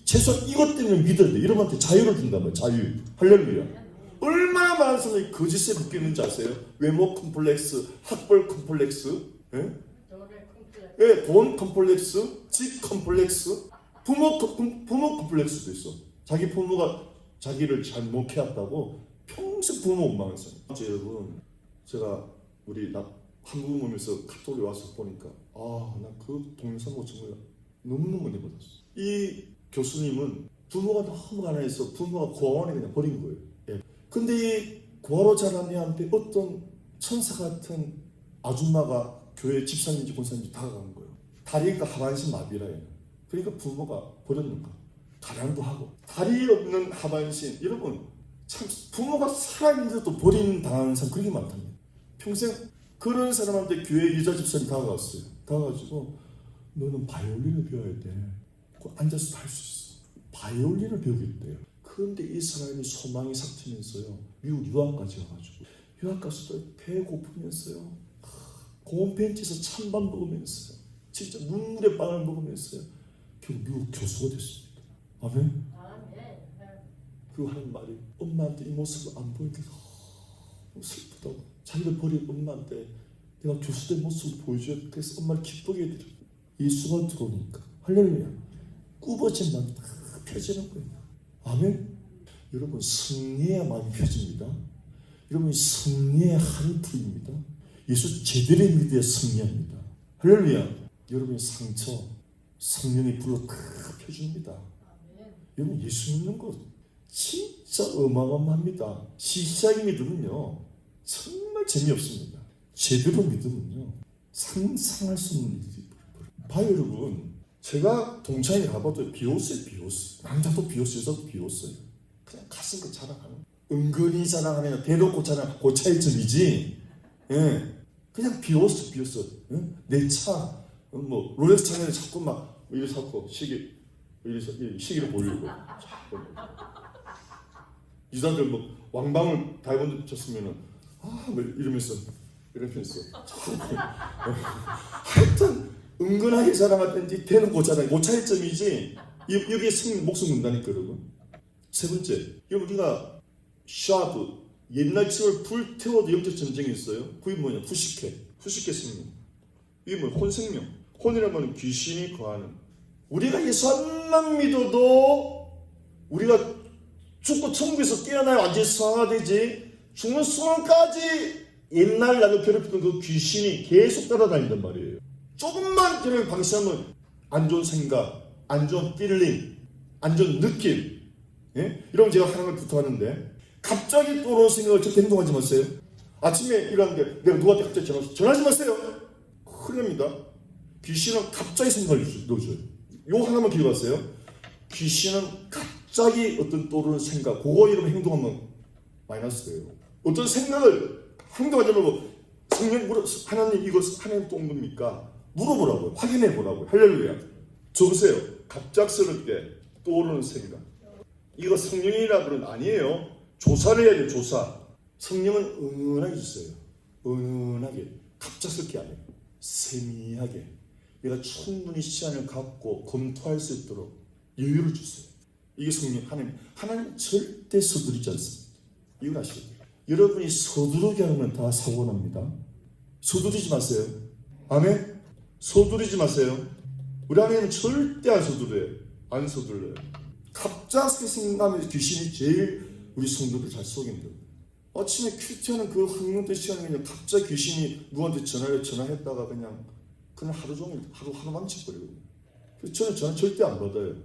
최소한 이것 때문에 믿어야 돼. 여러분한테 자유를 준단 말이에요. 자유. 할렐루야. 얼마나 많은 사람이 거짓에 묶이는지 아세요? 외모 컴플렉스, 학벌 컴플렉스, 예? 예, 돈 컴플렉스, 집 컴플렉스, 부모 컴플렉스도 있어. 자기 부모가 자기를 잘 못 키웠다고 평생 부모 원망한 사람. 여러분, 제가 우리 한국 오면서 카톡에 와서 보니까 나 그 동영상 보 정말 너무너무 많이 받았어. 이 교수님은 부모가 너무 가난해서 부모가 고아원에 그냥 버린 거예요. 예. 근데 이 고아로 자란 애한테 어떤 천사 같은 아줌마가 교회 집사님인지 권사님인지 다가간 거예요. 다리가 하반신 마비라 해요. 그러니까 부모가 버렸는가. 가난도 하고 다리 없는 하반신. 여러분, 참 부모가 살아있는데도 버림당하는 사람 그렇게 많답니다. 평생 그런 사람한테 교회 여자 집사님 다가갔어요. 다가가지고 너는 바이올린을 배워야 돼. 앉아서 다 할 수 있어. 바이올린을 배우겠대요. 그런데 이 사람이 소망이 삭히면서요, 미국 유학까지 가가지고 유학 가서도 배고프면서요, 고운 벤치에서 찬밥 먹으면서요, 진짜 눈물의 빵을 먹으면서요, 결국 미국 교수가 됐습니다. 아멘. 그 하는 말이, 엄마한테 이 모습을 안 보이니까 너무 슬프다고. 자기를 버린 엄마한테 내가 교수된 모습을 보여줘야, 그래서 엄마를 기쁘게 해드려. 예수가 들어오니까 할렐루야, 꾸버진 마음이 다 펴지는 거예요. 아멘. 여러분, 승리의 마음이 펴집니다. 여러분, 승리의 한풀입니다. 예수 제대로 믿어야 승리합니다. 할렐루야. 여러분의 상처 성령이 불러 다 펴줍니다. 여러분, 예수 믿는 것 진짜 어마어마합니다. 시시하게 믿으면요 정말 재미없습니다. 제대로 믿으면요 상상할 수 없는 일이 봐요. 여러분, 제가 동창회 가봐도 비웃어요. 비웃어. 남자도 비웃어요. 여자도 비웃어요. 그냥 가슴 그 자랑하는, 은근히 자랑하면 대놓고 자랑, 그 차이점이지. 예, 그냥 비웃어. 예? 내 차, 뭐 롤렉스 차면 자꾸 막 이리 사고 시기를 보려고. 유자들 뭐 왕방을 다이번드 쳤으면은 뭐 이러면서 하여튼 은근하게 자랑하든지 대놓고 자랑, 그 차이점이지. 여기에 생긴 목숨 건다니까. 여러분, 세 번째, 우리가 샤브, 옛날 집을 불태워도 영적 전쟁이 있어요. 그게 뭐냐? 후식회 생명. 이게 뭐 혼생명. 혼이라면 귀신이 거하는. 우리가 예수 한만 믿어도 우리가 죽고 천국에서 깨어나야 완전히 성화되지, 죽는 순간까지 옛날 나를 괴롭히던 그 귀신이 계속 따라다닌단 말이에요. 조금만 저를 방치하면 안 좋은 생각, 안 좋은 필링, 안 좋은 느낌. 예? 여러분, 제가 하나님을 부탁하는데 갑자기 떠오르는 생각을 절대 행동하지 마세요. 아침에 일어났는데 내가 누구한테 갑자기 전화하지 마세요. 큰일 납니다. 귀신은 갑자기 생각을 넣어줘요. 요 하나만 기억하세요. 귀신은 갑자기 어떤 떠오르는 생각, 그거 여러분 행동하면 마이너스예요. 어떤 생각을 행동하지 말고 성령 물어, 하나님 이거 하나님 또 온 겁니까? 물어보라고요. 확인해 보라고요. 할렐루야. 적으세요. 갑작스럽게 떠오르는 생각. 이거 성령이라 그런 아니에요. 조사를 해야 돼요. 조사. 성령은 은은하게 주세요. 은은하게. 갑작스럽게 아니에요. 세미하게. 내가 충분히 시간을 갖고 검토할 수 있도록 여유를 주세요. 이게 성령. 하나님 절대 서두르지 않습니다. 이걸 아시죠? 여러분이 서두르게 하면 다 사고 납니다. 서두르지 마세요. 아멘? 서두르지 마세요. 우리 하나님은 절대 안 서두르요. 안 서둘러요. 갑작스럽게 생각하면 귀신이 제일 우리 성도들 잘 속인다. 아침에 큐티하는 그 흥분된 시간에 그냥 갑자기 귀신이 누구한테 전화했다가 그냥 하루 종일 하루 망쳐버리거든요. 그래서 저는 전화 절대 안 받아요.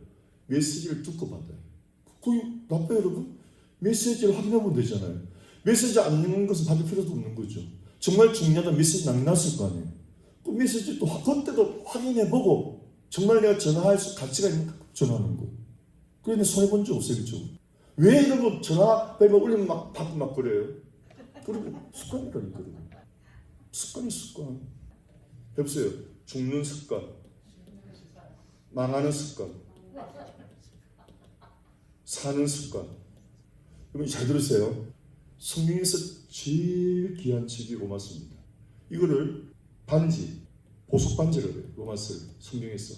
메시지를 듣고 받아요. 그게 나빠요, 여러분? 메시지를 확인해 보면 되잖아요. 메시지 안 읽는 것은 받을 필요도 없는 거죠. 정말 중요하다 메시지 남겼을 거 아니에요. 그 메시지 또 그때도 확인해 보고 정말 내가 전화할 수 가치가 있는 전화하는 거. 그런데 손해 본 적 없어요, 그죠? 왜 이런 거 전화 벨 울리면 막 받고 막 그래요? 그리고 습관이라니까. 습관. 해보세요. 죽는 습관, 망하는 습관, 사는 습관. 여러분 잘 들으세요. 성경에서 제일 귀한 책이 로마서입니다. 이거를 반지, 보석 반지라고 해요. 로마서 성경에서.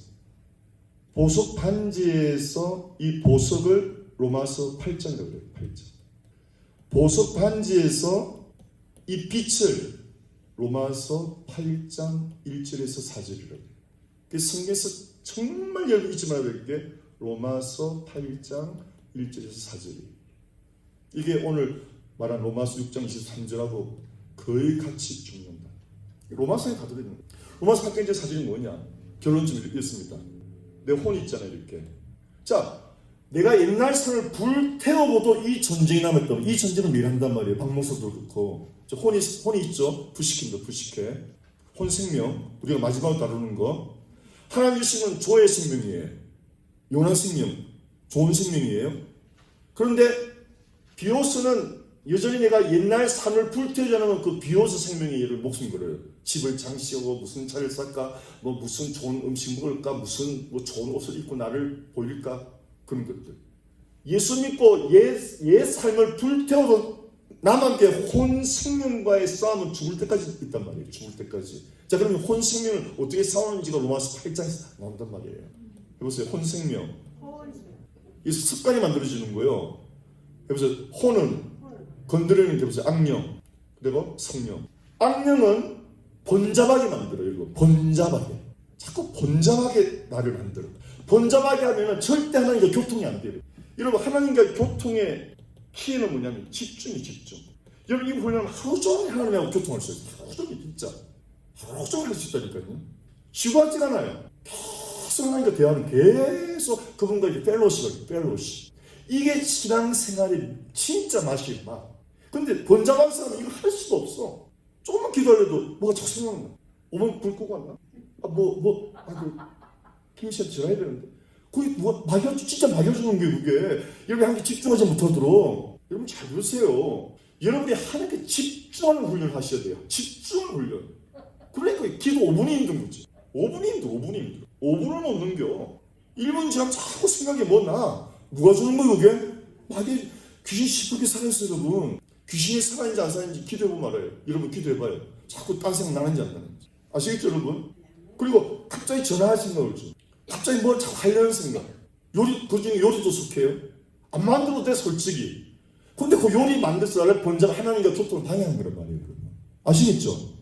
보석 반지에서 이 보석을 로마서 8장이라고 해요. 8장. 보석 반지에서 이 빛을 로마서 8장 1절에서 4절이라고 해요. 그 성경에서 정말 여러분 잊지 말아야 될 게 로마서 8장 1절에서 4절이에요. 이게 오늘 말한 로마서 6장 23절하고 거의 같이 죽는다. 로마서에 다 들어있는 거예요. 로마서 8장 4절이 뭐냐? 결론 좀 읽습니다. 내 혼이 있잖아요, 이렇게. 자, 내가 옛날 삶을 불태워보도 이 전쟁이 남았다면 이 전쟁을 미리 한단 말이에요. 박목사도 그렇고. 혼이 있죠? 불시킵니다. 불시켜. 혼 생명. 우리가 마지막으로 다루는 거. 하나님 주시는 조의 생명이에요. 영원한 생명. 좋은 생명이에요. 그런데 비오스는 여전히 내가 옛날 삶을 불태우자는 그 비오스 생명이 얘를 목숨 걸어요. 집을 장식하고 무슨 차를 살까, 뭐 무슨 좋은 음식 먹을까, 무슨 뭐 좋은 옷을 입고 나를 보일까, 그런 것들. 예수 믿고 옛 삶을 불태워도 남한테 혼 생명과의 싸움은 죽을 때까지 있단 말이에요. 죽을 때까지. 자, 그러면 혼 생명을 어떻게 싸우는지가 로마서 8장에서 나온단 말이에요. 해보세요. 혼 생명. 이 습관이 만들어지는 거예요. 해보세요. 혼은 건드리는 게 해보세요. 악령. 그리고 성령. 악령은 번잡하게 만들어요. 이거 번잡하게. 자꾸 번잡하게 나를 만들어. 번잡하게 하면은 절대 하나님과 교통이 안 돼요. 여러분 하나님과 교통의 키는 뭐냐면 집중. 여러분 이거 보려면 하루 종일 하나님하고 교통할 수 있어요. 하루 종일 진짜. 하루 종일 할 수 있다니까요. 쉬고 하진 않아요. 계속 하나님과 대화는 계속 그분과 이제 펠로십. 이게 신앙생활의 진짜 맛이 막. 근데 번잡한 사람은 이거 할 수가 없어. 조금만 기다려도 뭐가 자꾸 생각나. 5분 불 끄고 왔나? 핑시한테 전화해야 되는데. 그게 누가 진짜 막여주는 게 그게. 여러분이 하나님께 집중하지 못하도록. 여러분 잘 들으세요. 여러분이 하나님께 집중하는 훈련을 하셔야 돼요. 집중하는 훈련. 그러니까 기도 5분이 힘든 거지. 5분이 힘들어. 5분은 못 넘겨. 1분 지나면 자꾸 생각이 뭐 나. 누가 주는 거야 그게? 막에 귀신 시프게 살아있어요 여러분. 귀신이 살아있는지 안 살아있는지 기도해보면 알아요. 여러분 기도해봐요. 자꾸 딴 생각 나는지 안 나는지. 아시겠죠 여러분? 그리고 갑자기 전화할 생각을 줘. 갑자기 뭘 자꾸 하려는 생각. 그중에 요리도 속해요. 안 만들어도 돼 솔직히. 근데 그 요리 만들어서 나를 번잡 하나님과 교통을 방해하는 거란 말이에요. 여러분. 아시겠죠?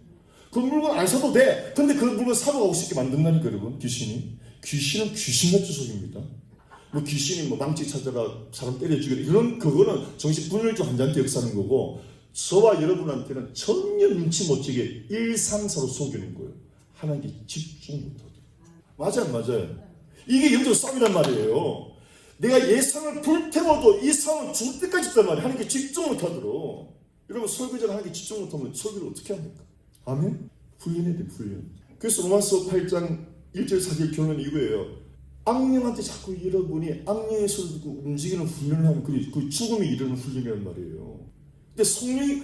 그 물건 안 사도 돼. 근데 그 물건 사고 가고 싶게 만든다니까 여러분. 귀신은 귀신같이 속입니다. 뭐 귀신이 뭐 망치 찾아라 사람 때려 죽이라 이런 그거는 정신분열증 환자한테 역사하는 거고 저와 여러분한테는 전혀 눈치 못 채게 일상사로 속이는 거예요. 하나님께 집중 못하도록. 맞아요. 이게 영적 싸움이란 말이에요. 내가 예상을 불태워도 이 싸움은 죽을 때까지 있단 말이에요. 하나님께 집중 못하도록. 여러분 설교자가 하나님께 집중 못하면 설교를 어떻게 합니까? 아멘? 훈련해야 돼 훈련. 그래서 로마서 8장 1절 4절 결론은 이거예요. 악령한테 자꾸 여러분이 악령의 소리를 듣고 움직이는 훈련을 하면 그 죽음이 이르는 훈련이란 말이에요. 근데 성령이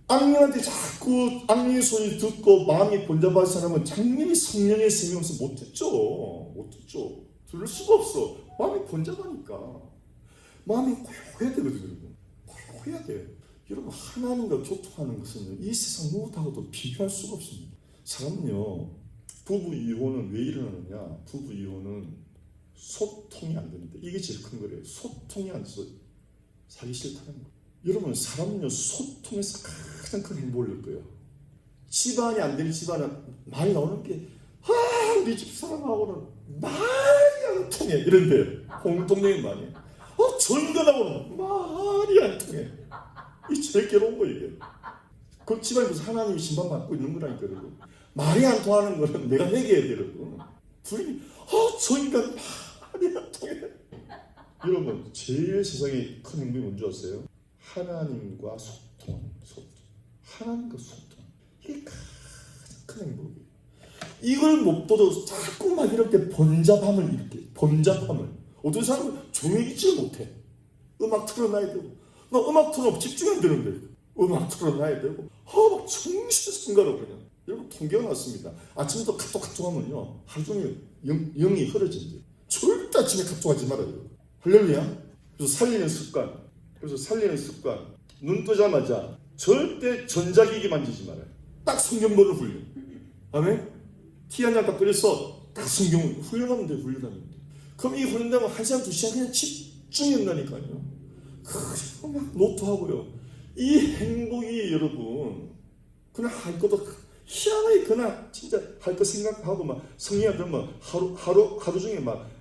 악령한테 자꾸 악령의 소리 듣고 마음이 번잡한 사람은 장님이 성령의 생명에서 못 듣죠. 들을 수가 없어. 마음이 번잡하니까. 마음이 고요해야 되거든요, 여러분. 고요해야 돼. 여러분, 하나님과 교통하는 것은 이 세상 무엇하고도 비교할 수가 없습니다. 사람은요, 부부 이혼은 왜 일어나느냐? 부부 이혼은 소통이 안 되는데, 이게 제일 큰 거래요. 소통이 안 돼서 살기 싫다는 거예요. 여러분, 사람은요, 소통에서 가장 큰 행복을 낼 거예요. 집안이 안 되는 집안은 말 나오는 게, 우리 집 사람하고는 말이 안 통해. 이런데, 공통적인 말이에요. 전근하고는 말이 안 통해. 이게 제일 괴로운 거예요, 이게. 그 집안에 무슨 하나님이 심판받고 있는 거라니까, 여러분. 말이 안 통하는 거는 내가 회개해야 돼, 여러분. 둘이, 저 인간 말이 안 통해. 여러분, 제일 세상에 큰 행복이 뭔지 아세요? 하나님과 소통. 하나님과 소통. 이게 가장 큰 행복이에요. 이걸 못 둬도 자꾸만 이렇게 번잡함을 일으켜. 번잡함을. 어떤 사람은 조용히 있지 못해. 음악 틀어놔야 되고. 나 음악 틀어놓으면 집중이 안 되는데. 음악 틀어놔야 되고. 막 정신승가로 그냥. 여러분, 통계가 났습니다. 아침부터 카톡 하면요. 하루 종일 영이 흐려진대. 절대 아침에 카톡하지 말아요. 할렐루야. 그래서 살리는 습관. 눈 뜨자마자 절대 전자기기 만지지 말아요. 딱 성경보를 훈련. 아멘? 티 한 잔 딱 끓여서 딱 성경 훈련하면 돼. 그럼 이 훈련되면 1시간, 2시간 그냥 집중이 된다니까요. 그리고 막 노트하고요. 이 행복이 여러분, 그냥 할 것도 희한하게 그냥 진짜 할 거 생각하고 막 성령한테 막 하루 중에 막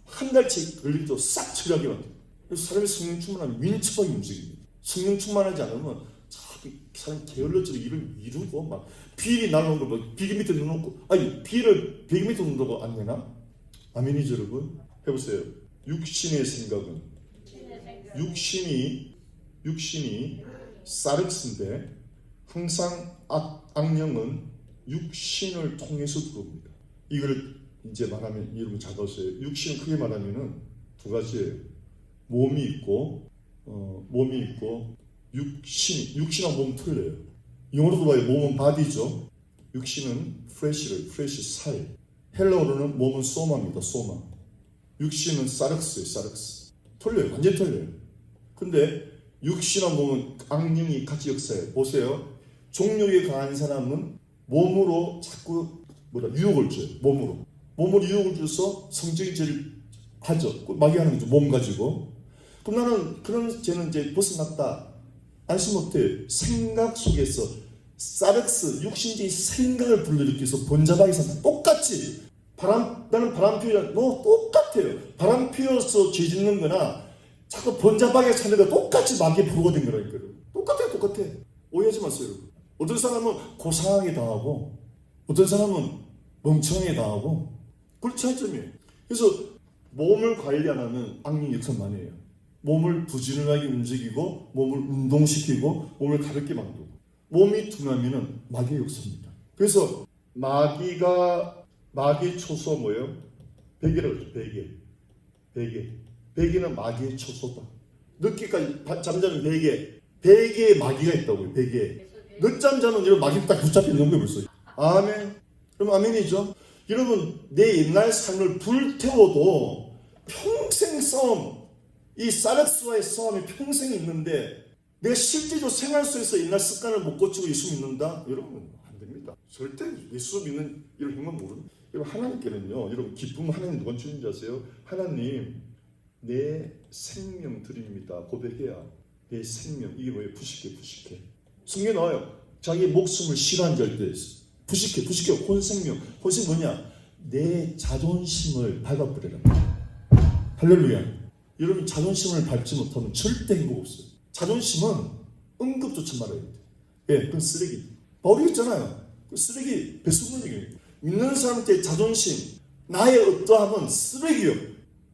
한 달치 걸리도 싹 처리하게 만들어요. 그래서 사람이 성령 충만하면 민첩하게 움직입니다. 성령 충만하지 않으면 자꾸 사람이 게을러지고 일을 미루고 막 비일이 날아오는 거 막 비계 밑에 넣어놓고 비를 베개 밑에 놓는다고 안 되나? 아멘이죠, 여러분? 해보세요. 육신의 생각은 육신이 사르스인데 항상 악령은 육신을 통해서 들어옵니다. 이걸 이제 말하면 여러분 잘 보세요. 육신은 크게 말하면은 두 가지예요. 몸이 있고 육신하고 몸 틀려요. 영어로도 봐요. 몸은 바디죠. 육신은 프레시 살. 헬라어로는 몸은 소마입니다. 소마. 육신은 사르스예요. 틀려요. 완전 틀려요. 근데 육신과 몸은 악령이 같이 역사해요. 보세요. 종욕에 강한 사람은 몸으로 자꾸 유혹을 줘요. 몸으로 유혹을 줘서 성적인 죄를 하죠. 마귀하는 거죠. 몸 가지고. 그럼 나는 그런 죄는 이제 벗어났다. 안심 못해요. 생각 속에서 사르스 육신주의 생각을 불러일으켜서 번잡하게 산다. 똑같이 나는 바람 피우자. 똑같아요. 바람 피워서 죄 짓는 거나 자꾸 번잡하게 사는 거 똑같이 마귀의 부르가 된 거라니까요. 똑같아. 오해하지 마세요. 어떤 사람은 고상하게 당하고 어떤 사람은 멍청하게 당하고 그렇지 차이점이에요. 그래서 몸을 관리 안 하면 악령 역사 많이 해요. 몸을 부지런하게 움직이고 몸을 운동시키고 몸을 가볍게 만들고 몸이 둔하면은 마귀의 역사입니다. 그래서 마귀의 초소 뭐예요? 베개라고 그러죠. 베개는 마귀의 초소다. 늦게까지 잠자는 베개에 마귀가 있다고요. 베개에 늦잠 자면 이런 마귀 딱 붙잡혀 있는 거예요. 벌써. 아멘. 그럼 아멘이죠. 여러분, 내 옛날 삶을 불태워도 평생 싸움, 이 사르스와의 싸움이 평생 있는데 내가 실제로 생활 속에서 옛날 습관을 못 고치고 예수 믿는다? 여러분, 안 됩니다. 절대 예수 믿는 이런 행동 모릅니다. 여러분, 하나님께는요, 여러분, 기쁨 하나님 누가 주는지 아세요? 하나님, 내 생명 드립니다. 고백해야. 내 생명. 이게 뭐예요? 부식해. 성경에 나와요. 자기 목숨을 싫어한 자 때 부식해. 혼생명 뭐냐? 내 자존심을 밟아버려라. 할렐루야. 여러분, 자존심을 밟지 못하면 절대 행복 없어요. 자존심은 응급조차 말아야 돼요. 그건 쓰레기. 바울이 했잖아요. 그 쓰레기 배수분이에요. 믿는 사람한테 자존심, 나의 어떠함은 쓰레기요.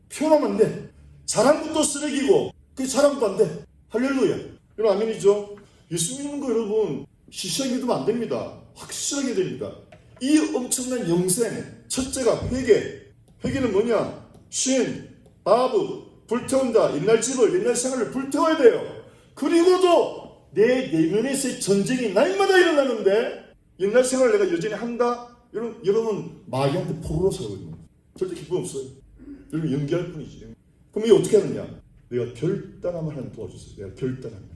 표현하면 안 돼. 자랑도 쓰레기고 그 자랑도 안 돼. 할렐루야. 여러분, 아멘이죠? 예수 믿는 거 여러분 시시하게 믿으면 안 됩니다. 확실하게 됩니다. 이 엄청난 영생, 첫째가 회개는 뭐냐? 신, 바브, 불태운다. 옛날 집을, 옛날 생활을 불태워야 돼요. 그리고도 내 내면에서의 전쟁이 날마다 일어나는데 옛날 생활을 내가 여전히 한다? 여러분 마귀한테 포로로 살고 있는 거예요. 절대 기쁨 없어요. 여러분 연기할 뿐이지. 그럼 이게 어떻게 하느냐? 내가 결단하면 하나님 도와주세요. 내가 결단하면.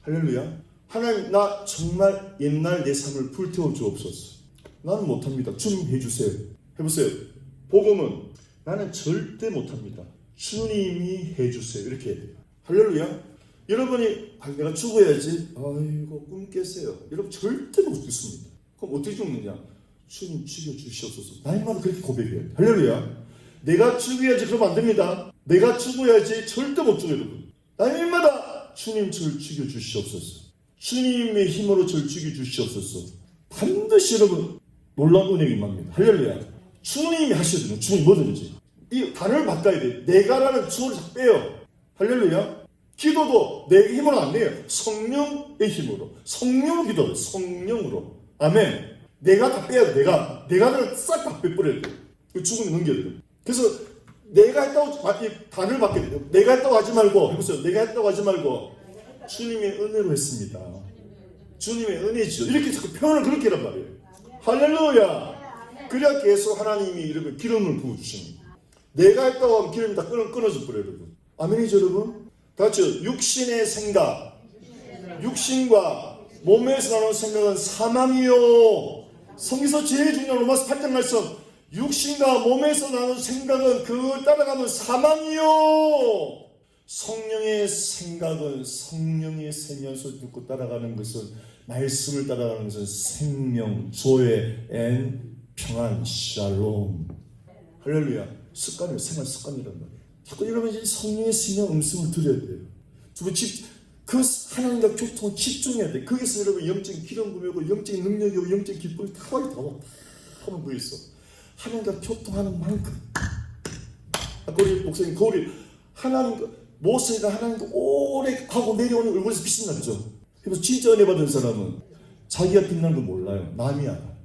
할렐루야. 하나님 나 정말 옛날 내 삶을 불태워 주옵소서. 나는 못합니다. 주님 해주세요. 해보세요. 복음은 나는 절대 못합니다. 주님이 해주세요. 이렇게 해야 돼요. 할렐루야. 여러분이 내가 죽어야지. 아이고 꿈 깨세요. 여러분 절대 못 죽습니다. 그럼 어떻게 죽느냐? 주님 죽여주시옵소서. 날마다 그렇게 고백해야 돼요. 할렐루야. 내가 죽어야지 그러면 안 됩니다. 내가 죽어야지 절대 못 죽어요. 여러분. 날마다 주님 저를 죽여주시옵소서. 주님의 힘으로 저를 죽여주시옵소서. 반드시 여러분 놀라운 은혜가 임합니다. 할렐루야. 주님이 하셔야 돼요. 주님이 뭐든지. 이 단어를 바꿔야 돼. 내가라는 주어를 자꾸 빼요. 할렐루야. 기도도 내 힘으로 안 돼요. 성령의 힘으로. 성령 기도를 성령으로. 아멘. 내가 다 빼야 돼. 내가를 싹 다 빼버려야 돼. 죽음이 넘겨야 돼. 그래서 내가 했다고 이 단어를 바꿔야 돼요. 내가 했다고 하지 말고 해보세요. 내가 했다고 하지 말고 주님의 은혜로 했습니다. 주님의 은혜죠. 이렇게 자꾸 표현을 그렇게 하란 말이에요. 할렐루야. 그래야 계속 하나님이 이렇게 기름을 부어주십니다. 내가 했다고 하면 기름이 다 끊어져 버려요. 여러분. 아멘이죠 여러분? 다 같이 육신의 생각. 육신과 몸에서 나오는 생각은 사망이요. 성경에서 제일 중요한 로마서 8장 말씀. 육신과 몸에서 나오는 생각은 그걸 따라가면 사망이요. 성령의 생각은 성령의 생명을 듣고 따라가는 것은 말씀을 따라가는 것은 생명, 조회, 평안, 샬롬. 할렐루야. 습관이에요. 생활 습관이란 말이에요. 자꾸 여러분 이제 성령의 생명 음성을 들어야 돼요. 그 하나님과 교통을 집중해야 돼. 거기서 여러분 영적인 기름 부음이고 영적인 능력이고 영적인 기쁨이 다 하면 뭐 있어? 하나님과 교통하는 만큼. 우리 목사님 거울이 하나님과 모세가 하나님과 오래 하고 내려오는 얼굴에서 빛이 났죠. 그래서 진짜 은혜 받은 사람은 자기가 빛나는 걸 몰라요. 남이 알아.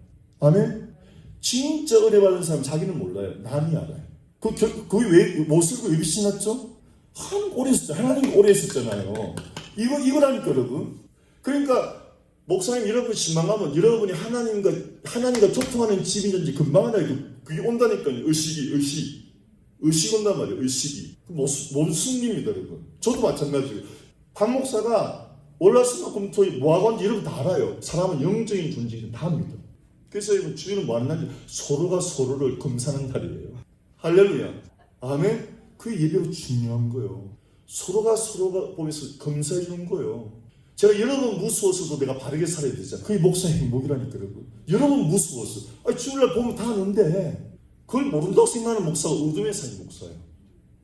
아멘? 진짜 은혜 받은 사람은 자기는 몰라요. 남이 알아요. 그게 왜 모세가 왜 빛이 났죠? 하나님 오래 했었잖아요. 하나님 오래 했었잖아요. 이거라니까 여러분. 그러니까 목사님 여러분 신망하면 여러분이 하나님과 소통하는 집이든지 금방 하나 그게 온다니까요. 의식 온단 말이에요. 의식이 몸 승리입니다 여러분. 저도 마찬가지예요. 박 목사가 월화수목금토일 뭐하고 하는지 여러분 다 알아요. 사람은 영적인 존재는 다 합니다. 그래서 여러분 주일은 뭐 하는 날이 서로가 서로를 검사하는 날이에요. 할렐루야. 아멘. 그게 예배가 중요한 거예요. 서로가 보면서 검사해 주는 거예요. 제가 여러분 무서워서도 내가 바르게 살아야 되잖아요. 그게 목사의 행복이라니까 여러분. 여러분 무서워서. 주일날 보면 다 아는데 그걸 모른다고 생각하는 목사가 어둠에 사는 목사예요.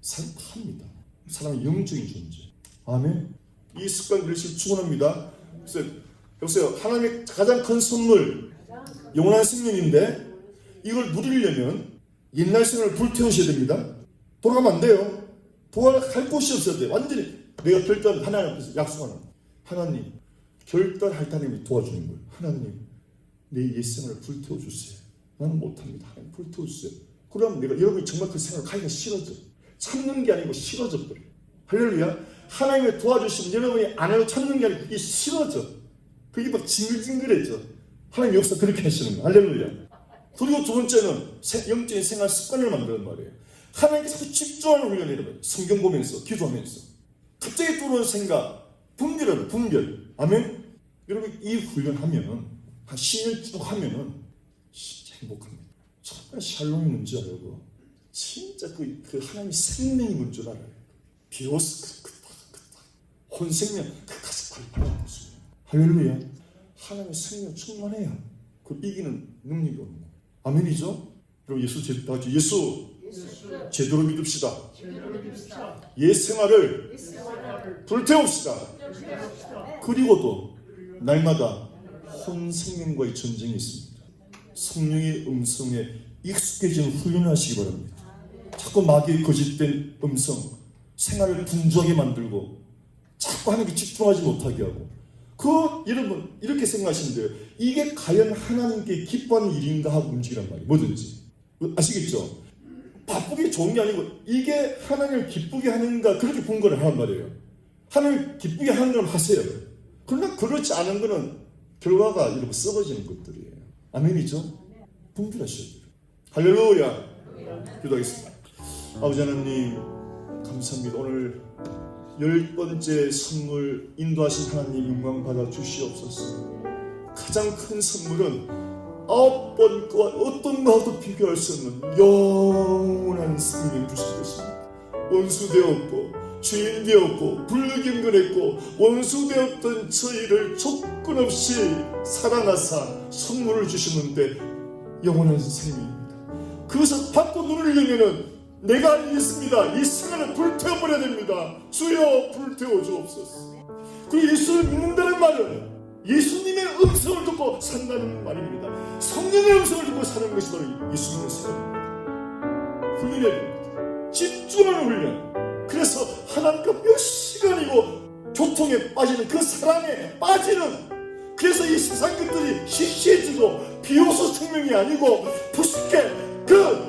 사람 다 합니다. 사람은 영적인 존재. 아멘. 이 습관 그리시길 축원합니다. 그래서 여보세요. 하나님의 가장 큰 선물 영원한 생명인데 이걸 누리려면 옛날 생활을 불태우셔야 됩니다. 돌아가면 안 돼요. 돌아갈 곳이 없어야 돼요. 완전히 내가 결단 하나님 앞에서 약속하는 하나님 결단할 때 하나님이 도와주는 거예요. 하나님 내 옛생활을 불태워주세요. 나는 못합니다. 하나님 불태워주세요. 그러면 여러분이 정말 그 생활을 가기가 싫어져. 참는 게 아니고 싫어져 버려요. 할렐루야. 하나님의 도와주시면 여러분이 안 하고 참는 게 아니고 그게 싫어져. 그게 막 징글징글해져. 하나님 역사 그렇게 하시는 거예요. 할렐루야. 그리고 두 번째는 영적인 생활 습관을 만드는 말이에요. 하나님께 자꾸 집중하는 훈련을 해요. 성경 보면서 기도하면서 갑자기 들어오는 생각 분별. 아멘. 여러분 이 훈련하면 한 10년 쭉 하면은 진짜 행복합니다. 정말 샬롬이 뭔지 알고 진짜 그 하나님의 생명이 뭔지 알아요. 비오스 그다 혼생명 그 가슴 발판을 보세요. 할렐루야. 하나님의 생명 충만해요. 그 이기는 능력이 오는 거예요. 아멘이죠? 그럼 예수 제대로 믿읍시다. 옛 생활을 불태웁시다. 그리고도 날마다 혼생명과의 전쟁이 있습니다. 성령의 음성에 익숙해지는 훈련을 하시기 바랍니다. 자꾸 마귀의 거짓된 음성, 생활을 분주하게 만들고 자꾸 하나님께 집중하지 못하게 하고 여러분 이렇게 생각하시면 돼요. 이게 과연 하나님께 기뻐하는 일인가 하고 움직이란 말이에요. 뭐든지 아시겠죠? 바쁘게 좋은 게 아니고 이게 하나님을 기쁘게 하는가 그렇게 분간을 하란 말이에요. 하나님을 기쁘게 하는 걸 하세요. 그러나 그렇지 않은 거는 결과가 이렇게 썩어지는 것들이에요. 아멘이죠? 분별하셔야 돼요. 할렐루야. 기도하겠습니다. 아버지 하나님 감사합니다. 오늘 10번째 선물 인도하신 하나님 영광 받아 주시옵소서. 가장 큰 선물은 9번 거와 어떤 것도 비교할 수 없는 영원한 생명 주신 것입니다. 원수 되었고 주인 되었고 불경건했고 원수 되었던 저희를 조건 없이 사랑하사 선물을 주시는데 영원한 생명입니다. 그것을 받고 눈을 열면은 내가 알겠습니다. 이 생활을 불태워버려야 됩니다. 주여 불태워 주옵소서. 그리고 예수를 믿는다는 말은 예수님의 음성을 듣고 산다는 말입니다. 성령의 음성을 듣고 사는 것이 바로 예수님의 삶입니다. 훈련해야 됩니다. 집중하는 훈련. 그래서 하나님과 몇 시간이고 교통에 빠지는 그 사랑에 빠지는, 그래서 이 세상 것들이 시시해지고 비로소 생명이 아니고 부식해 그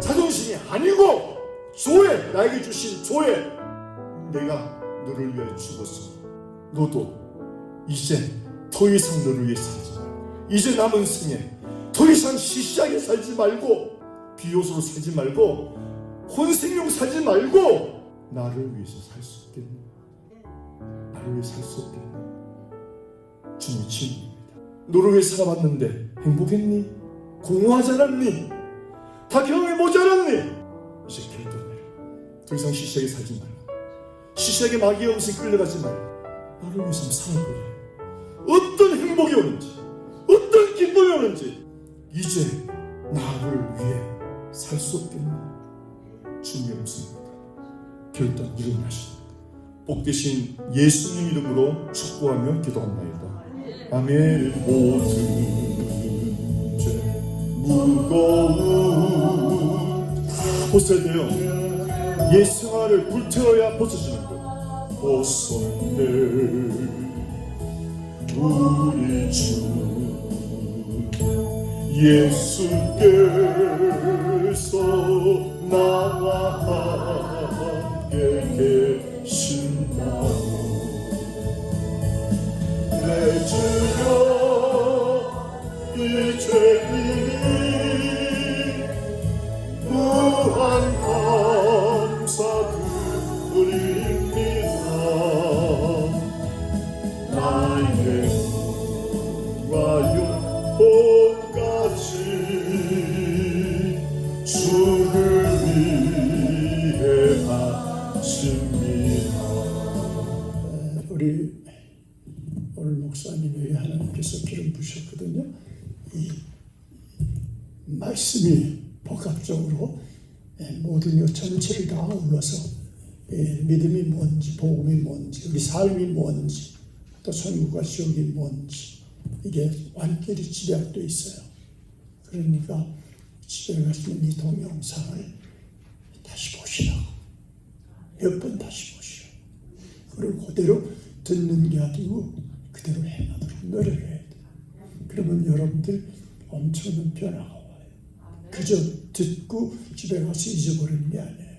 자존심이 아니고 조에, 나에게 주신 조에 내가 너를 위해 죽었어. 너도 이제 더 이상 너를 위해 살지 말고, 이제 남은 생에 더 이상 시시하게 살지 말고 비효소로 살지 말고 혼생용 살지 말고 나를 위해서 살 수 없겠니? 나를 위해 살 수 없겠니? 주님이 주님입니다. 너를 위해 살아봤는데 행복했니? 공허하지 않았니? 다 경험해보지 않았니? 이제 결단해. 더 이상 시시하게 살지 말고, 시시하게 마귀의 음식에 끌려가지 말고 나를 위해서 한번 살아보래. 어떤 행복이 오는지, 어떤 기쁨이 오는지 이제 나를 위해 살 수 없겠나? 주님의 음성입니다. 결단 일어나십니다. 복되신 예수님 이름으로 축복하며 기도합니다. 아멘. 모든 죄 무거운 다 벗어야 돼요. 옛 생활을 불태워야 벗어지는 것. 벗어내 우리 주 예수께서 나와 함께 계신다. 내 주여 이 죄인이 무한 감사 드립니다. 나의 영혼까지 주를 위해 바칩니다. 우리 오늘 목사님에게 하나님께서 기름 부으셨거든요. 이 말씀이 복합적으로 모든 요 전체를 다 아울러서 믿음이 뭔지, 복음이 뭔지, 우리 삶이 뭔지, 또 천국과 지옥이 뭔지 이게 완전히 집약되어 있어요. 그러니까 집에 가시면 이 동영상을 다시 보시라고, 몇 번 다시 보시라고. 그걸 그대로 듣는 게 아니고 그대로 행하도록 노력을 해야 돼요. 그러면 여러분들 엄청난 변화가 와요. 그저 듣고 집에 가서 잊어버리는 게 아니에요.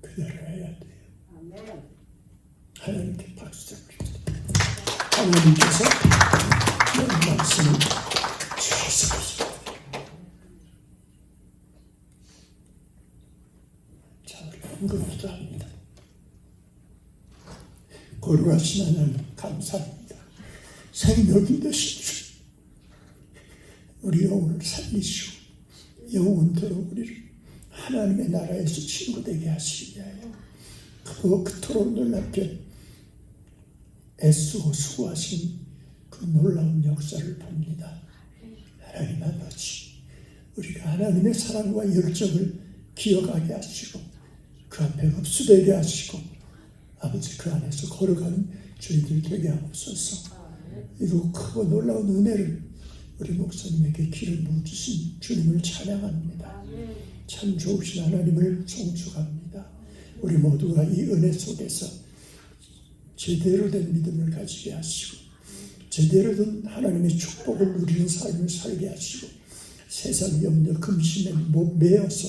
그대로 해야 돼요. 하나님께 박수 드립니다. 하나님께서 이런 말씀을 주셨습니다. 자, 우리 한국기도 합니다. 거룩하신 하나님 감사합니다. 생명이 되신 주, 우리 영혼을 살리시고 영원토록 우리를 하나님의 나라에서 친구되게 하시기 위하여 그토록 놀랍게 애쓰고 수고하신 그 놀라운 역사를 봅니다. 하나님 아버지, 우리가 하나님의 사랑과 열정을 기억하게 하시고 그 앞에 흡수되게 하시고 아버지 그 안에서 걸어가는 저희들 되게 하옵소서. 이거 크고 놀라운 은혜를 우리 목사님에게 기름 부어주신 주님을 찬양합니다. 참 좋으신 하나님을 송축합니다. 우리 모두가 이 은혜 속에서 제대로 된 믿음을 가지게 하시고 제대로 된 하나님의 축복을 누리는 삶을 살게 하시고 세상 염려 금심에 매어서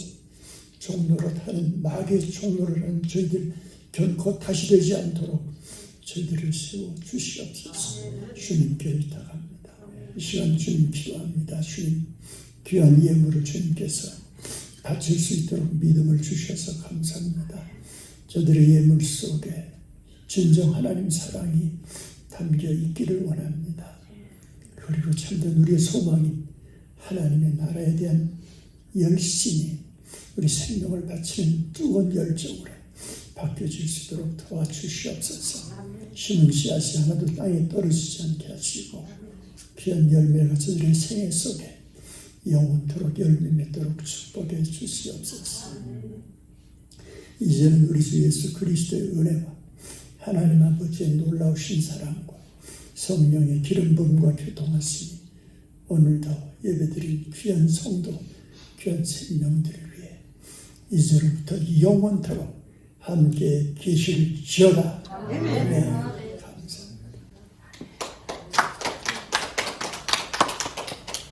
종노릇하는 마귀의 종노릇하는 저희들 결코 다시 되지 않도록 저희들을 세워 주시옵소서. 주님께 의탁합니다. 이 시간 주님 기도합니다. 주님 귀한 예물을 주님께서 바칠 수 있도록 믿음을 주셔서 감사합니다. 저들의 예물 속에 진정 하나님 사랑이 담겨 있기를 원합니다. 그리고 참된 우리의 소망인 하나님의 나라에 대한 열심이 우리 생명을 바치는 뜨거운 열정으로 바뀌어질 수 있도록 도와주시옵소서. 심은 씨앗이 하나도 땅에 떨어지지 않게 하시고 귀한 열매가 저들의 생애 속에 영원토록 열매 맺도록 축복해 주시옵소서. 이제는 우리 주 예수 그리스도의 은혜와 하나님 아버지의 놀라우신 사랑과 성령의 기름 부음과 교통하심이 오늘도 예배드린 귀한 성도, 귀한 생명들을 위해 이제로부터 영원토록 함께 계실지어다. 아멘.